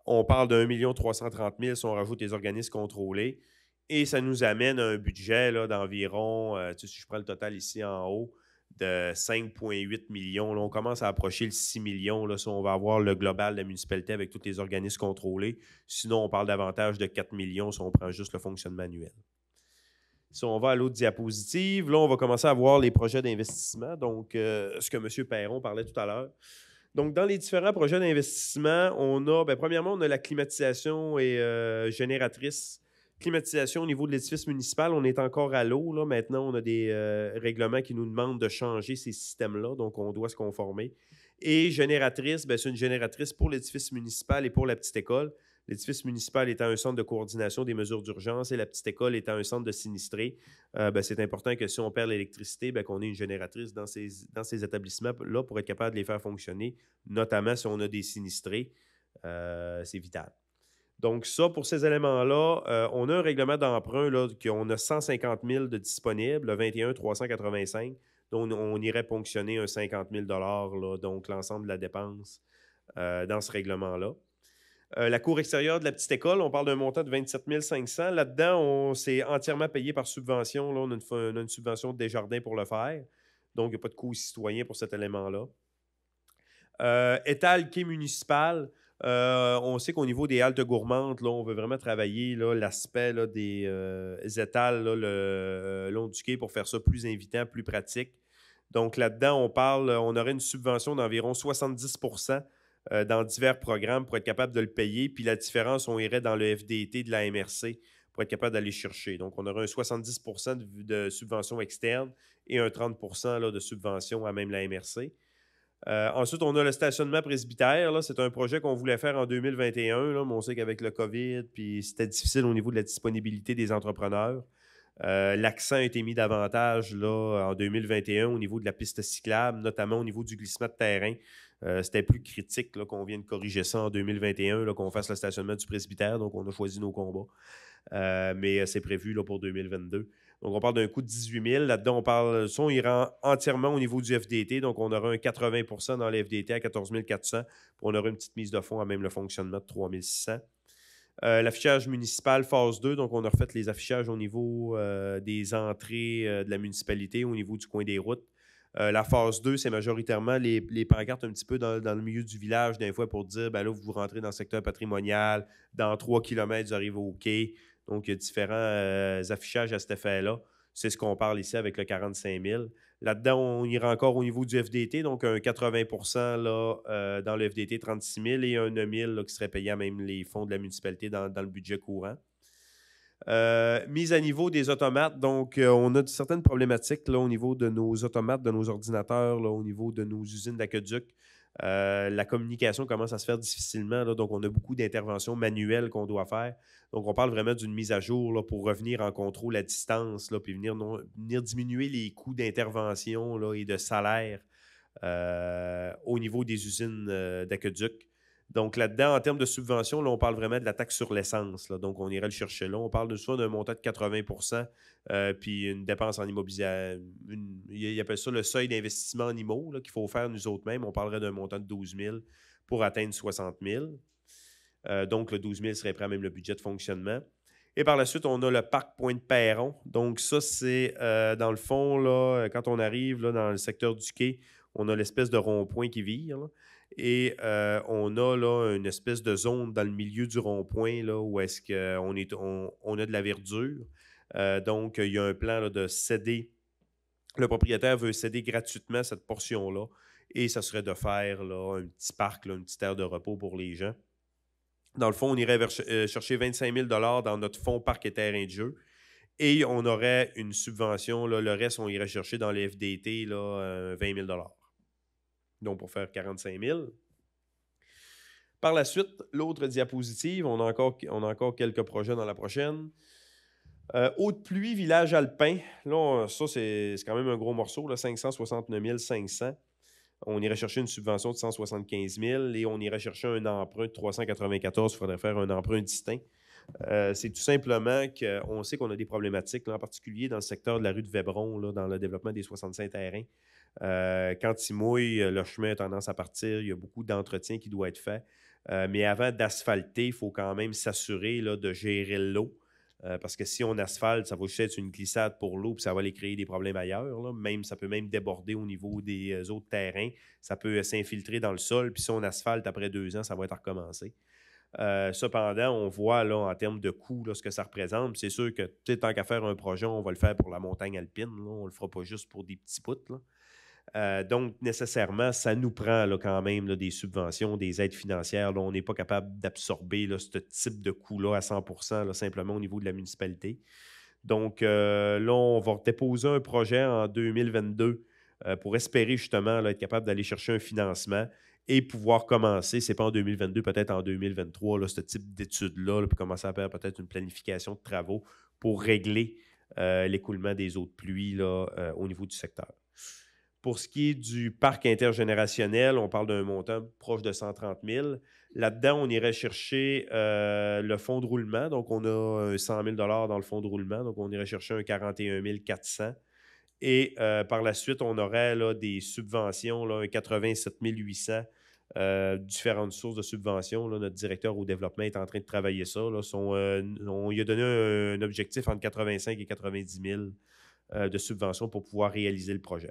On parle d'1 330 000 si on rajoute les organismes contrôlés. Et ça nous amène à un budget là, d'environ, si je prends le total ici en haut, de 5,8 millions. Là, on commence à approcher le 6 millions là, si on va avoir le global de la municipalité avec tous les organismes contrôlés. Sinon, on parle davantage de 4 millions si on prend juste le fonctionnement annuel. Si on va à l'autre diapositive, là, on va commencer à voir les projets d'investissement. Donc, ce que M. Perron parlait tout à l'heure. Donc, dans les différents projets d'investissement, on a, premièrement, on a la climatisation et génératrice. Climatisation au niveau de l'édifice municipal, on est encore à l'eau. Là. Maintenant, on a des règlements qui nous demandent de changer ces systèmes-là, donc on doit se conformer. Et génératrice, c'est une génératrice pour l'édifice municipal et pour la petite école. L'édifice municipal étant un centre de coordination des mesures d'urgence et la petite école étant un centre de sinistrés, c'est important que si on perd l'électricité, qu'on ait une génératrice dans ces établissements-là pour être capable de les faire fonctionner, notamment si on a des sinistrés. C'est vital. Donc ça, pour ces éléments-là, on a un règlement d'emprunt qu'on a 150 000 de disponibles, le 21 385. Donc on irait ponctionner un 50 000 là, donc l'ensemble de la dépense dans ce règlement-là. La cour extérieure de la petite école, on parle d'un montant de 27 500. Là-dedans, c'est entièrement payé par subvention. Là, on a une subvention de Desjardins pour le faire. Donc, il n'y a pas de coût citoyen pour cet élément-là. Étal quai municipal. On sait qu'au niveau des haltes gourmandes, là, on veut vraiment travailler l'aspect des étals le long du quai pour faire ça plus invitant, plus pratique. Donc, là-dedans, on aurait une subvention d'environ 70 % dans divers programmes pour être capable de le payer. Puis la différence, on irait dans le FDT de la MRC pour être capable d'aller chercher. Donc, on aurait un 70 % de subvention externe et un 30 % là, de subvention à même la MRC. Ensuite, on a le stationnement presbytère. Là, c'est un projet qu'on voulait faire en 2021, là, mais on sait qu'avec le COVID, puis c'était difficile au niveau de la disponibilité des entrepreneurs. L'accent a été mis davantage là, en 2021 au niveau de la piste cyclable, notamment au niveau du glissement de terrain. C'était plus critique là, qu'on vienne corriger ça en 2021, là, qu'on fasse le stationnement du presbytère. Donc, on a choisi nos combats. Mais c'est prévu là, pour 2022. Donc, on parle d'un coût de 18 000. Là-dedans, on parle, ça, on ira entièrement au niveau du FDT. Donc, on aura un 80 % dans le FDT à 14 400. Puis, on aura une petite mise de fonds à même le fonctionnement de 3 600. L'affichage municipal phase 2, donc on a refait les affichages au niveau des entrées de la municipalité, au niveau du coin des routes. La phase 2, c'est majoritairement les pancartes un petit peu dans le milieu du village, des fois pour dire, là, vous rentrez dans le secteur patrimonial, dans 3 km, vous arrivez au quai. Donc, il y a différents affichages à cet effet-là. C'est ce qu'on parle ici avec le 45 000. Là-dedans, on ira encore au niveau du FDT, donc un 80 % là, dans le FDT, 36 000 et un 9 000 là, qui serait payé à même les fonds de la municipalité dans le budget courant. Mise à niveau des automates, donc on a certaines problématiques là, au niveau de nos automates, de nos ordinateurs, là, au niveau de nos usines d'aqueduc. La communication commence à se faire difficilement, là, donc on a beaucoup d'interventions manuelles qu'on doit faire. Donc on parle vraiment d'une mise à jour là, pour revenir en contrôle à distance, là, puis venir diminuer les coûts d'intervention là, et de salaire au niveau des usines d'aqueduc. Donc là-dedans, en termes de subvention, là, on parle vraiment de la taxe sur l'essence. Donc, on irait le chercher là. On parle soit d'un montant de 80 puis une dépense en immobilier. Ils appellent ça le seuil d'investissement en IMO qu'il faut faire nous autres mêmes. On parlerait d'un montant de 12 000 pour atteindre 60 000. Donc, le 12 000 serait prêt à même le budget de fonctionnement. Et par la suite, on a le parc Pointe-Perron. Donc, ça, c'est dans le fond, là, quand on arrive là, dans le secteur du quai, on a l'espèce de rond-point qui vire. Là, et on a là, une espèce de zone dans le milieu du rond-point là, où est-ce qu'on a de la verdure. Donc, il y a un plan là, de céder. Le propriétaire veut céder gratuitement cette portion-là. Et ça serait de faire là, un petit parc, là, une petite aire de repos pour les gens. Dans le fond, on irait chercher 25 000 dans notre fonds parc et terrain de jeu. Et on aurait une subvention. Là, le reste, on irait chercher dans les FDT là, 20 000 donc, pour faire 45 000 Par la suite, l'autre diapositive, on a encore quelques projets dans la prochaine. Haute-Pluie, village alpin. Là, ça, c'est quand même un gros morceau, là, 569 500. On irait chercher une subvention de 175 000 et on irait chercher un emprunt de 394. Il faudrait faire un emprunt distinct. C'est tout simplement qu'on sait qu'on a des problématiques, là, en particulier dans le secteur de la rue de Vébron, là, dans le développement des 65 terrains. Quand il mouille, le chemin a tendance à partir. Il y a beaucoup d'entretien qui doit être fait. Mais avant d'asphalter, il faut quand même s'assurer là, de gérer l'eau. Parce que si on asphalte, ça va juste être une glissade pour l'eau, puis ça va aller créer des problèmes ailleurs. Là. Ça peut même déborder au niveau des autres terrains. Ça peut s'infiltrer dans le sol, puis si on asphalte après 2 ans, ça va être à recommencer. Cependant, on voit là, en termes de coûts là, ce que ça représente. C'est sûr que tant qu'à faire un projet, on va le faire pour la montagne alpine. Là. On ne le fera pas juste pour des petits poutres. Donc, nécessairement, ça nous prend là, quand même là, des subventions, des aides financières. Là, on n'est pas capable d'absorber là, ce type de coût-là à 100% là, simplement au niveau de la municipalité. Donc, là, on va déposer un projet en 2022 pour espérer justement là, être capable d'aller chercher un financement et pouvoir commencer, c'est pas en 2022, peut-être en 2023, là, ce type d'études-là, puis commencer à faire peut-être une planification de travaux pour régler l'écoulement des eaux de pluie là, au niveau du secteur. Pour ce qui est du parc intergénérationnel, on parle d'un montant proche de 130 000. Là-dedans, on irait chercher le fonds de roulement. Donc, on a 100 000 dans le fonds de roulement. Donc, on irait chercher un 41 400. Et par la suite, on aurait là, des subventions, là, un 87 800, différentes sources de subventions. Là. Notre directeur au développement est en train de travailler ça. Là. On lui a donné un objectif entre 85 et 90 000 de subventions pour pouvoir réaliser le projet.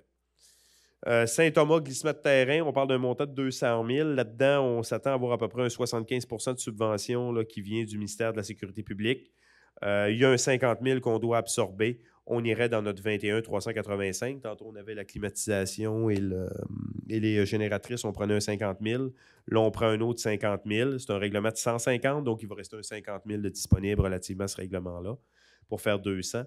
Saint-Thomas, glissement de terrain, on parle d'un montant de 200 000. Là-dedans, on s'attend à avoir à peu près un 75 de subvention là, qui vient du ministère de la Sécurité publique. Il y a un 50 000 qu'on doit absorber. On irait dans notre 21 385. Tantôt, on avait la climatisation et les génératrices, on prenait un 50 000. Là, on prend un autre 50 000. C'est un règlement de 150, donc il va rester un 50 000 de disponible relativement à ce règlement-là pour faire 200.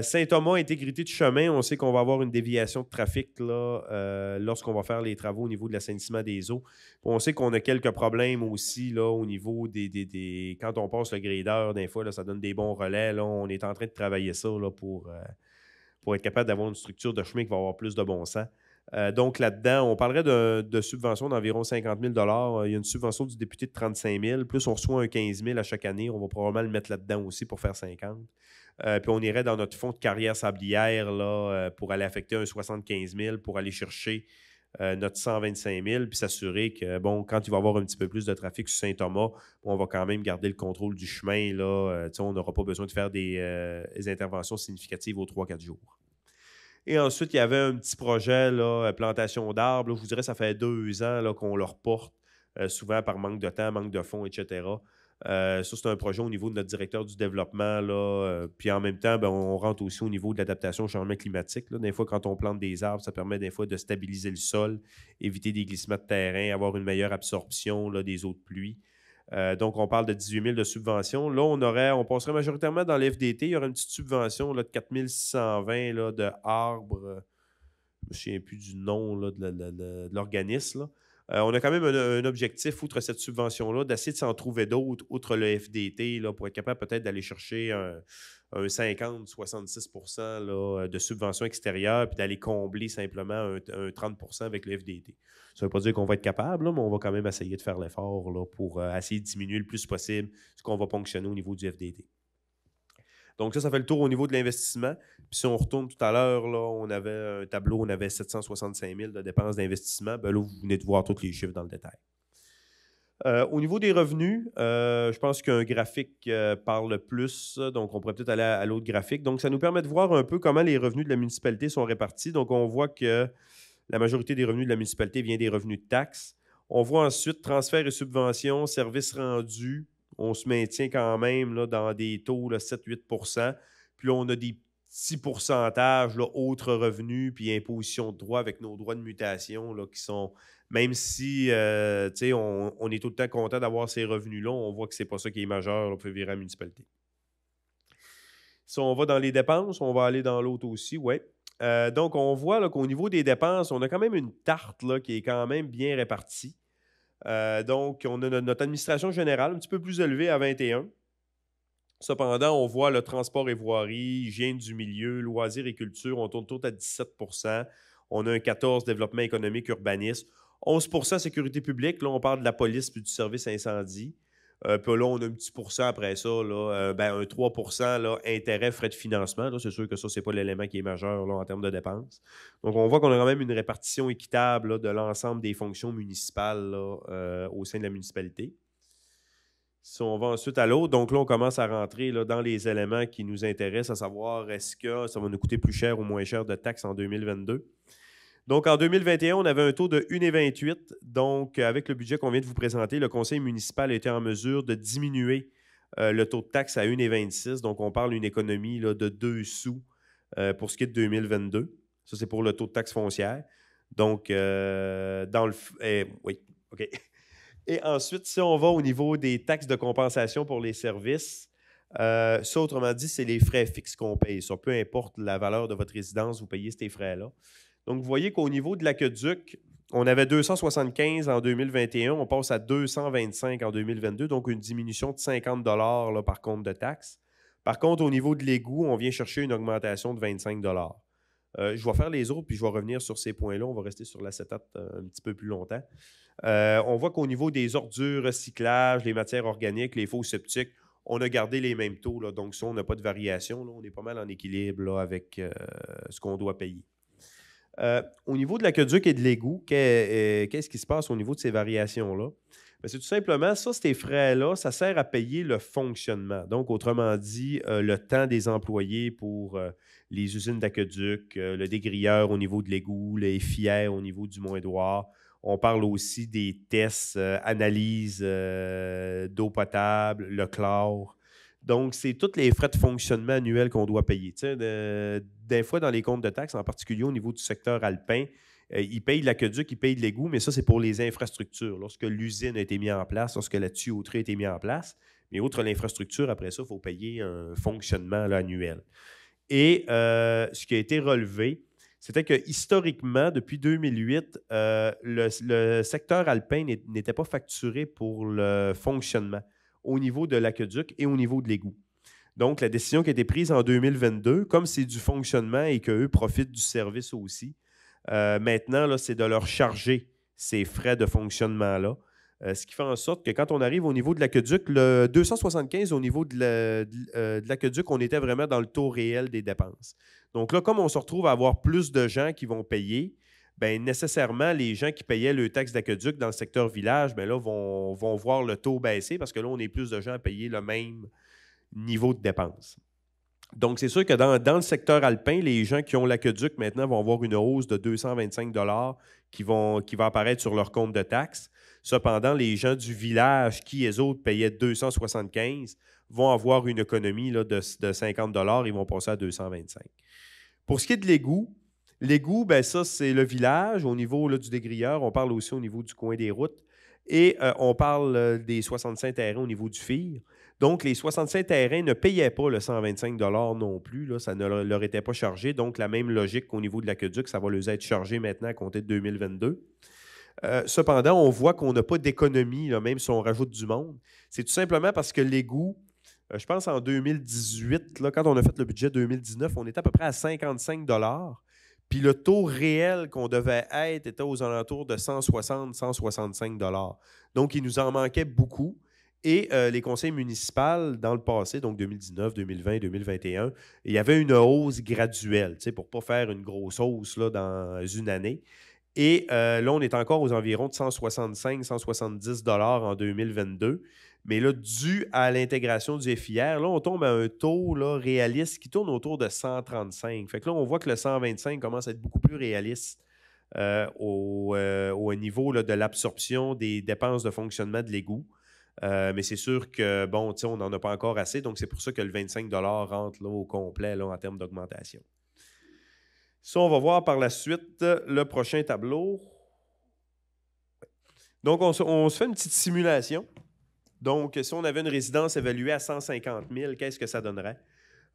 Saint-Thomas, intégrité de chemin, on sait qu'on va avoir une déviation de trafic là, lorsqu'on va faire les travaux au niveau de l'assainissement des eaux. On sait qu'on a quelques problèmes aussi là, au niveau des... Quand on passe le gradeur, des fois, là, ça donne des bons relais. Là, on est en train de travailler ça là, pour être capable d'avoir une structure de chemin qui va avoir plus de bon sens. Donc là-dedans, on parlerait de subventions d'environ 50 000 Il y a une subvention du député de 35 000 plus on reçoit un 15 000 à chaque année. On va probablement le mettre là-dedans aussi pour faire 50 puis on irait dans notre fonds de carrière sablière là, pour aller affecter un 75 000 pour aller chercher notre 125 000 puis s'assurer que, bon, quand il va y avoir un petit peu plus de trafic sur Saint-Thomas, on va quand même garder le contrôle du chemin. Là, on n'aura pas besoin de faire des interventions significatives aux 3-4 jours. Et ensuite, il y avait un petit projet, là, plantation d'arbres. Je vous dirais, ça fait 2 ans là, qu'on le reporte, souvent par manque de temps, manque de fonds, etc. Ça, c'est un projet au niveau de notre directeur du développement. Là, puis en même temps, ben, on rentre aussi au niveau de l'adaptation au changement climatique. Là. Des fois, quand on plante des arbres, ça permet des fois de stabiliser le sol, éviter des glissements de terrain, avoir une meilleure absorption là, des eaux de pluie. Donc, on parle de 18 000 de subventions. Là, on passerait majoritairement dans l'FDT. Il y aurait une petite subvention là, de 4 620 là, de arbres. Je ne me souviens plus du nom là, de l'organisme. On a quand même un objectif, outre cette subvention-là, d'essayer de s'en trouver d'autres, outre le FDT, là, pour être capable peut-être d'aller chercher un 50-66 là, de subventions extérieures, puis d'aller combler simplement un 30 avec le FDT. Ça ne veut pas dire qu'on va être capable, là, mais on va quand même essayer de faire l'effort là, pour essayer de diminuer le plus possible ce qu'on va ponctionner au niveau du FDT. Donc ça fait le tour au niveau de l'investissement. Puis si on retourne tout à l'heure, là, on avait un tableau, on avait 765 000 de dépenses d'investissement. Ben là, vous venez de voir tous les chiffres dans le détail. Au niveau des revenus, je pense qu'un graphique parle plus, donc on pourrait peut-être aller à l'autre graphique. Donc, ça nous permet de voir un peu comment les revenus de la municipalité sont répartis. Donc, on voit que la majorité des revenus de la municipalité vient des revenus de taxes. On voit ensuite transferts et subventions, services rendus. On se maintient quand même là, dans des taux 7-8 %. Puis là, on a des petits pourcentages, là, autres revenus, puis imposition de droit avec nos droits de mutation là, qui sont... Même si on est tout le temps content d'avoir ces revenus-là, on voit que ce n'est pas ça qui est majeur là, pour virer à la municipalité. Si on va dans les dépenses, on va aller dans l'autre aussi, oui. Donc, on voit là, qu'au niveau des dépenses, on a quand même une tarte là, qui est quand même bien répartie. Donc, on a notre administration générale un petit peu plus élevée à 21. Cependant, on voit le transport et voirie, hygiène du milieu, loisirs et culture, on tourne tout à 17 %. On a un 14 développement économique, urbanisme. 11 % sécurité publique. Là, on parle de la police puis du service incendie. Puis là, on a un petit pourcent après ça, là, un 3 % là, intérêt, frais de financement. Là, c'est sûr que ça, ce n'est pas l'élément qui est majeur là, en termes de dépenses. Donc, on voit qu'on a quand même une répartition équitable là, de l'ensemble des fonctions municipales là, au sein de la municipalité. Si on va ensuite à l'autre, donc là, on commence à rentrer là, dans les éléments qui nous intéressent, à savoir est-ce que ça va nous coûter plus cher ou moins cher de taxes en 2022. Donc, en 2021, on avait un taux de 1,28. Donc, avec le budget qu'on vient de vous présenter, le conseil municipal a été en mesure de diminuer le taux de taxe à 1,26. Donc, on parle d'une économie là, de 2 sous pour ce qui est de 2022. Ça, c'est pour le taux de taxe foncière. Donc, oui, OK. Et ensuite, si on va au niveau des taxes de compensation pour les services, ça, autrement dit, c'est les frais fixes qu'on paye. Ça, peu importe la valeur de votre résidence, vous payez ces frais-là. Donc, vous voyez qu'au niveau de l'aqueduc, on avait 275 en 2021, on passe à 225 en 2022, donc une diminution de 50 $ là, par compte de taxes. Par contre, au niveau de l'égout, on vient chercher une augmentation de 25 $. Je vais faire les autres, puis je vais revenir sur ces points-là. On va rester sur l'acétate un petit peu plus longtemps. On voit qu'au niveau des ordures, recyclage, les matières organiques, les faux septiques, on a gardé les mêmes taux. Là, donc, ça, on n'a pas de variation. Là, on est pas mal en équilibre là, avec ce qu'on doit payer. Au niveau de l'aqueduc et de l'égout, qu'est-ce qui se passe au niveau de ces variations-là? Bien, c'est tout simplement, ça, ces frais-là, ça sert à payer le fonctionnement. Donc, autrement dit, le temps des employés pour les usines d'aqueduc, le dégrilleur au niveau de l'égout, les FIR au niveau du Mont-Édouard. On parle aussi des tests, analyses d'eau potable, le chlore. Donc, c'est tous les frais de fonctionnement annuels qu'on doit payer. Des fois, dans les comptes de taxes, en particulier au niveau du secteur alpin, ils payent l'aqueduc, ils payent de l'égout, mais ça, c'est pour les infrastructures. Lorsque l'usine a été mise en place, lorsque la tuyauterie a été mise en place, mais outre l'infrastructure, après ça, il faut payer un fonctionnement là, annuel. Et ce qui a été relevé, c'était que historiquement, depuis 2008, le secteur alpin n'était pas facturé pour le fonctionnement au niveau de l'aqueduc et au niveau de l'égout. Donc, la décision qui a été prise en 2022, comme c'est du fonctionnement et qu'eux profitent du service aussi, maintenant, là, c'est de leur charger ces frais de fonctionnement-là. Ce qui fait en sorte que quand on arrive au niveau de l'aqueduc, le 275 au niveau de l'aqueduc, on était vraiment dans le taux réel des dépenses. Donc là, comme on se retrouve à avoir plus de gens qui vont payer, bien, nécessairement, les gens qui payaient le taxe d'aqueduc dans le secteur village, bien là, vont voir le taux baisser parce que là, on est plus de gens à payer le même niveau de dépenses. Donc, c'est sûr que dans le secteur alpin, les gens qui ont l'aqueduc maintenant vont avoir une hausse de 225 $ qui va apparaître sur leur compte de taxes. Cependant, les gens du village qui, eux autres, payaient 275 vont avoir une économie là, de 50 $. Ils vont passer à 225. Pour ce qui est de l'égout, ben ça, c'est le village. Au niveau là, du dégrilleur, on parle aussi au niveau du coin des routes. Et on parle des 65 terrains au niveau du FIR. Donc, les 65 terrains ne payaient pas le 125 $ non plus. Là, ça ne leur était pas chargé. Donc, la même logique qu'au niveau de l'aqueduc, ça va leur être chargé maintenant à compter de 2022. Cependant, on voit qu'on n'a pas d'économie, là, même si on rajoute du monde. C'est tout simplement parce que l'égout, Je pense en 2018, là, quand on a fait le budget 2019, on était à peu près à 55 $. Puis le taux réel qu'on devait être était aux alentours de 160-165 $. Donc, il nous en manquait beaucoup. Et les conseils municipaux, dans le passé, donc 2019, 2020, 2021, il y avait une hausse graduelle, pour ne pas faire une grosse hausse là, dans une année. Et là, on est encore aux environs de 165-170 $ en 2022. Mais là, dû à l'intégration du FIR, là, on tombe à un taux là, réaliste qui tourne autour de 135. Fait que là, on voit que le 125 commence à être beaucoup plus réaliste au niveau là, de l'absorption des dépenses de fonctionnement de l'égout. Mais c'est sûr que, bon, on n'en a pas encore assez. Donc, c'est pour ça que le 25 $ rentre là, au complet là, en termes d'augmentation. Ça, on va voir par la suite le prochain tableau. Donc, on se fait une petite simulation. Donc, si on avait une résidence évaluée à 150 000, qu'est-ce que ça donnerait?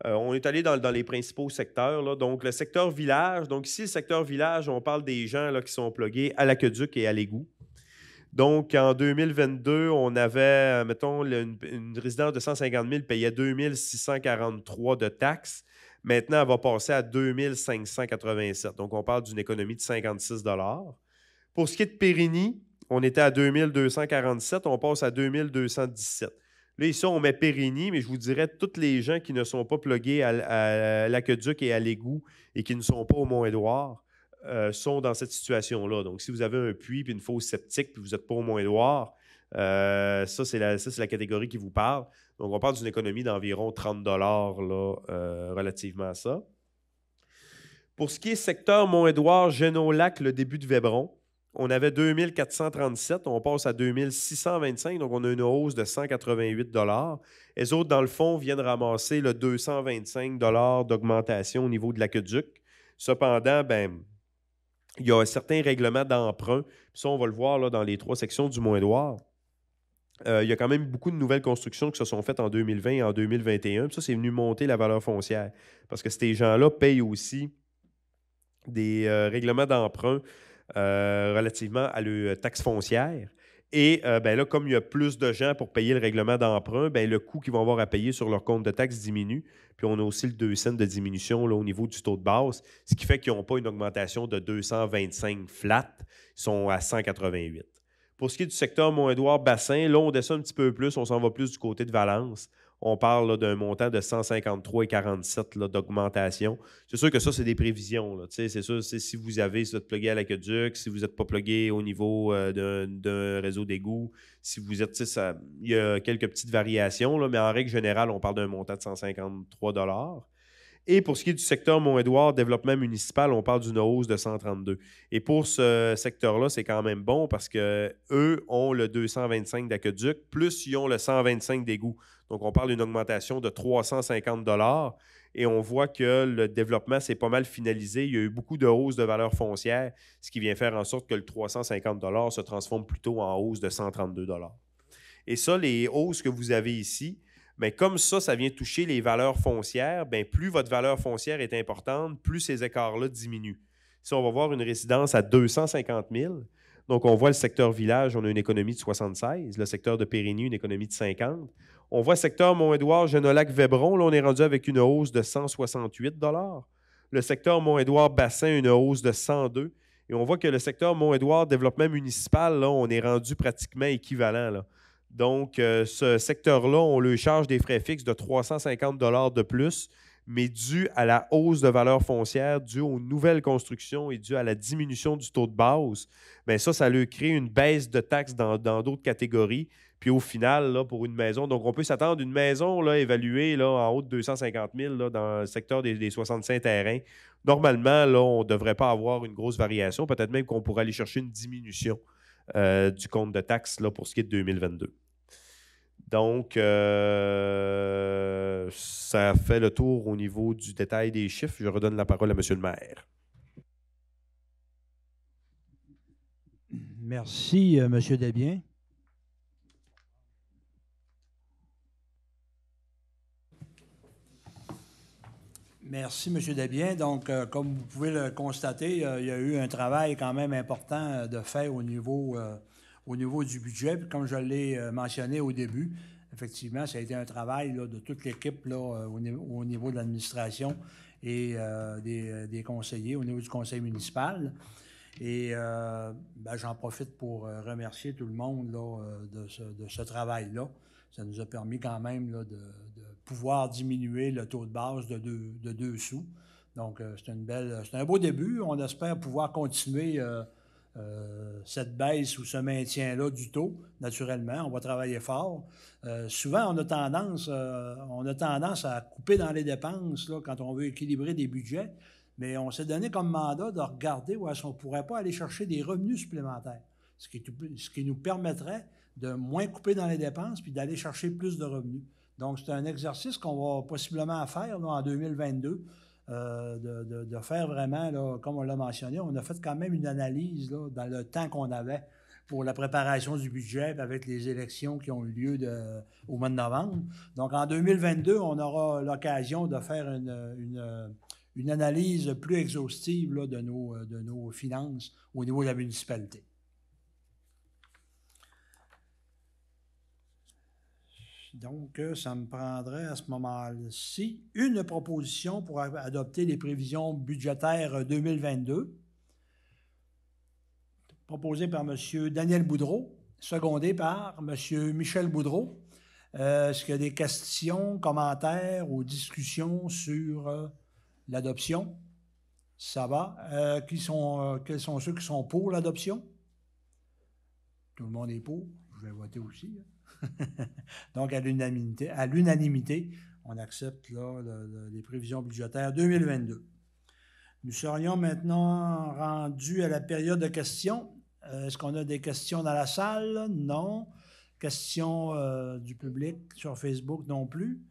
On est allé dans les principaux secteurs. Là. Donc, le secteur village. Donc, ici, le secteur village, on parle des gens là, qui sont plugués à l'aqueduc et à l'égout. Donc, en 2022, on avait, mettons, une résidence de 150 000 payait 2 643 de taxes. Maintenant, elle va passer à 2 587. Donc, on parle d'une économie de 56 $. Pour ce qui est de Périgny, on était à 2 247, on passe à 2 217. Là, ici, on met Périgny, mais je vous dirais, tous les gens qui ne sont pas plugués à l'aqueduc et à l'égout et qui ne sont pas au Mont-Édouard sont dans cette situation-là. Donc, si vous avez un puits et une fosse septique puis vous n'êtes pas au Mont-Édouard, ça, c'est la catégorie qui vous parle. Donc, on parle d'une économie d'environ 30 $ là, relativement à ça. Pour ce qui est secteur Mont-Édouard, Génolac, le début de Vébron, on avait 2437, on passe à 2625, donc on a une hausse de 188 $. Les autres, dans le fond, viennent ramasser le 225 $ d'augmentation au niveau de l'aqueduc. Cependant, il y a un certain règlement d'emprunt. Ça, on va le voir là, dans les 3 sections du Mont-Édouard. Il y a quand même beaucoup de nouvelles constructions qui se sont faites en 2020 et en 2021. Puis ça, c'est venu monter la valeur foncière. Parce que ces gens-là payent aussi des règlements d'emprunt relativement à leur taxe foncière. Et là, comme il y a plus de gens pour payer le règlement d'emprunt, le coût qu'ils vont avoir à payer sur leur compte de taxe diminue. Puis on a aussi le 2 cents de diminution là, au niveau du taux de base, ce qui fait qu'ils n'ont pas une augmentation de 225 flat, ils sont à 188. Pour ce qui est du secteur Mont-Édouard-Bassin, là, on descend un petit peu plus, on s'en va plus du côté de Valence. On parle d'un montant de 153,47 d'augmentation. C'est sûr que ça, c'est des prévisions. Là. C'est sûr, si vous êtes plugué à l'aqueduc, si vous n'êtes pas plugué au niveau d'un réseau d'égout, si vous êtes, il y a quelques petites variations, là, mais en règle générale, on parle d'un montant de 153 $. Et pour ce qui est du secteur Mont-Édouard, développement municipal, on parle d'une hausse de 132. Et pour ce secteur-là, c'est quand même bon parce qu'eux ont le 225 d'aqueduc, plus ils ont le 125 d'égout. Donc, on parle d'une augmentation de 350 $. Et on voit que le développement, c'est pas mal finalisé. Il y a eu beaucoup de hausse de valeur foncière, ce qui vient faire en sorte que le 350 $ se transforme plutôt en hausse de 132 $. Et ça, les hausses que vous avez ici, comme ça vient toucher les valeurs foncières, plus votre valeur foncière est importante, plus ces écarts-là diminuent. Si on va voir une résidence à 250 000, donc on voit le secteur village, on a une économie de 76, le secteur de Périgny, une économie de 50. On voit le secteur Mont-Édouard, Genolac-Vébron, là on est rendu avec une hausse de 168 $. Le secteur Mont-Édouard-Bassin, une hausse de 102 $. Et on voit que le secteur Mont-Édouard, développement municipal, là, on est rendu pratiquement équivalent, là. Donc, ce secteur-là, on lui charge des frais fixes de 350 $ de plus, mais dû à la hausse de valeur foncière, dû aux nouvelles constructions et dû à la diminution du taux de base, ça lui crée une baisse de taxes dans d'autres catégories. Puis au final, là, pour une maison, donc on peut s'attendre à une maison là, évaluée là, en haut de 250 000 là, dans le secteur des 65 terrains. Normalement, là, on ne devrait pas avoir une grosse variation. Peut-être même qu'on pourrait aller chercher une diminution du compte de taxes là, pour ce qui est de 2022. Donc, ça fait le tour au niveau du détail des chiffres. Je redonne la parole à M. le maire. Merci, M. Desbiens. Merci, M. Desbiens. Donc, comme vous pouvez le constater, il y a eu un travail quand même important de faire au niveau du budget. Puis, comme je l'ai mentionné au début, effectivement, ça a été un travail là, de toute l'équipe là, au niveau de l'administration et des conseillers, au niveau du conseil municipal. Et j'en profite pour remercier tout le monde là, de ce travail-là. Ça nous a permis quand même là, de pouvoir diminuer le taux de base de 2 sous. Donc, c'est un beau début. On espère pouvoir continuer cette baisse ou ce maintien-là du taux, naturellement. On va travailler fort. Souvent, on a tendance à couper dans les dépenses là, quand on veut équilibrer des budgets, mais on s'est donné comme mandat de regarder où est-ce qu'on ne pourrait pas aller chercher des revenus supplémentaires, ce qui nous permettrait de moins couper dans les dépenses puis d'aller chercher plus de revenus. Donc, c'est un exercice qu'on va possiblement faire là, en 2022, de faire vraiment, là, comme on l'a mentionné, on a fait quand même une analyse là, dans le temps qu'on avait pour la préparation du budget avec les élections qui ont eu lieu au mois de novembre. Donc, en 2022, on aura l'occasion de faire une analyse plus exhaustive là, de nos finances au niveau de la municipalité. Donc, ça me prendrait à ce moment-ci une proposition pour adopter les prévisions budgétaires 2022, proposée par M. Daniel Boudreau, secondée par M. Michel Boudreau. Est-ce qu'il y a des questions, commentaires ou discussions sur l'adoption? Ça va. Quels sont ceux qui sont pour l'adoption? Tout le monde est pour. Je vais voter aussi. Donc, à l'unanimité, on accepte là, les prévisions budgétaires 2022. Nous serions maintenant rendus à la période de questions. Est-ce qu'on a des questions dans la salle? Non. Questions du public sur Facebook non plus.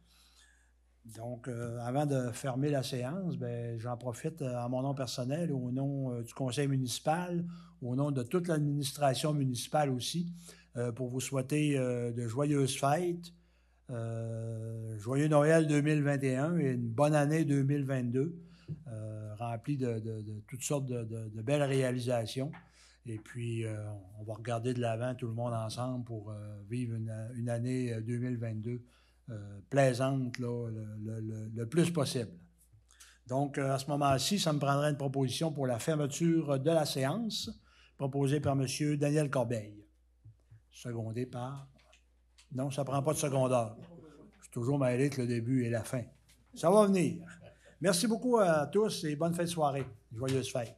Donc, avant de fermer la séance, j'en profite à mon nom personnel, au nom du conseil municipal, au nom de toute l'administration municipale aussi, pour vous souhaiter de joyeuses fêtes, joyeux Noël 2021 et une bonne année 2022, remplie de toutes sortes de belles réalisations. Et puis, on va regarder de l'avant tout le monde ensemble pour vivre une année 2022 plaisante là, le plus possible. Donc, à ce moment-ci, ça me prendrait une proposition pour la fermeture de la séance, proposée par M. Daniel Corbeil. Secondé par... Non, ça ne prend pas de secondaire. Je suis toujours mêlé entre le début et la fin. Ça va venir. Merci beaucoup à tous et bonne fin de soirée. Joyeuses fêtes.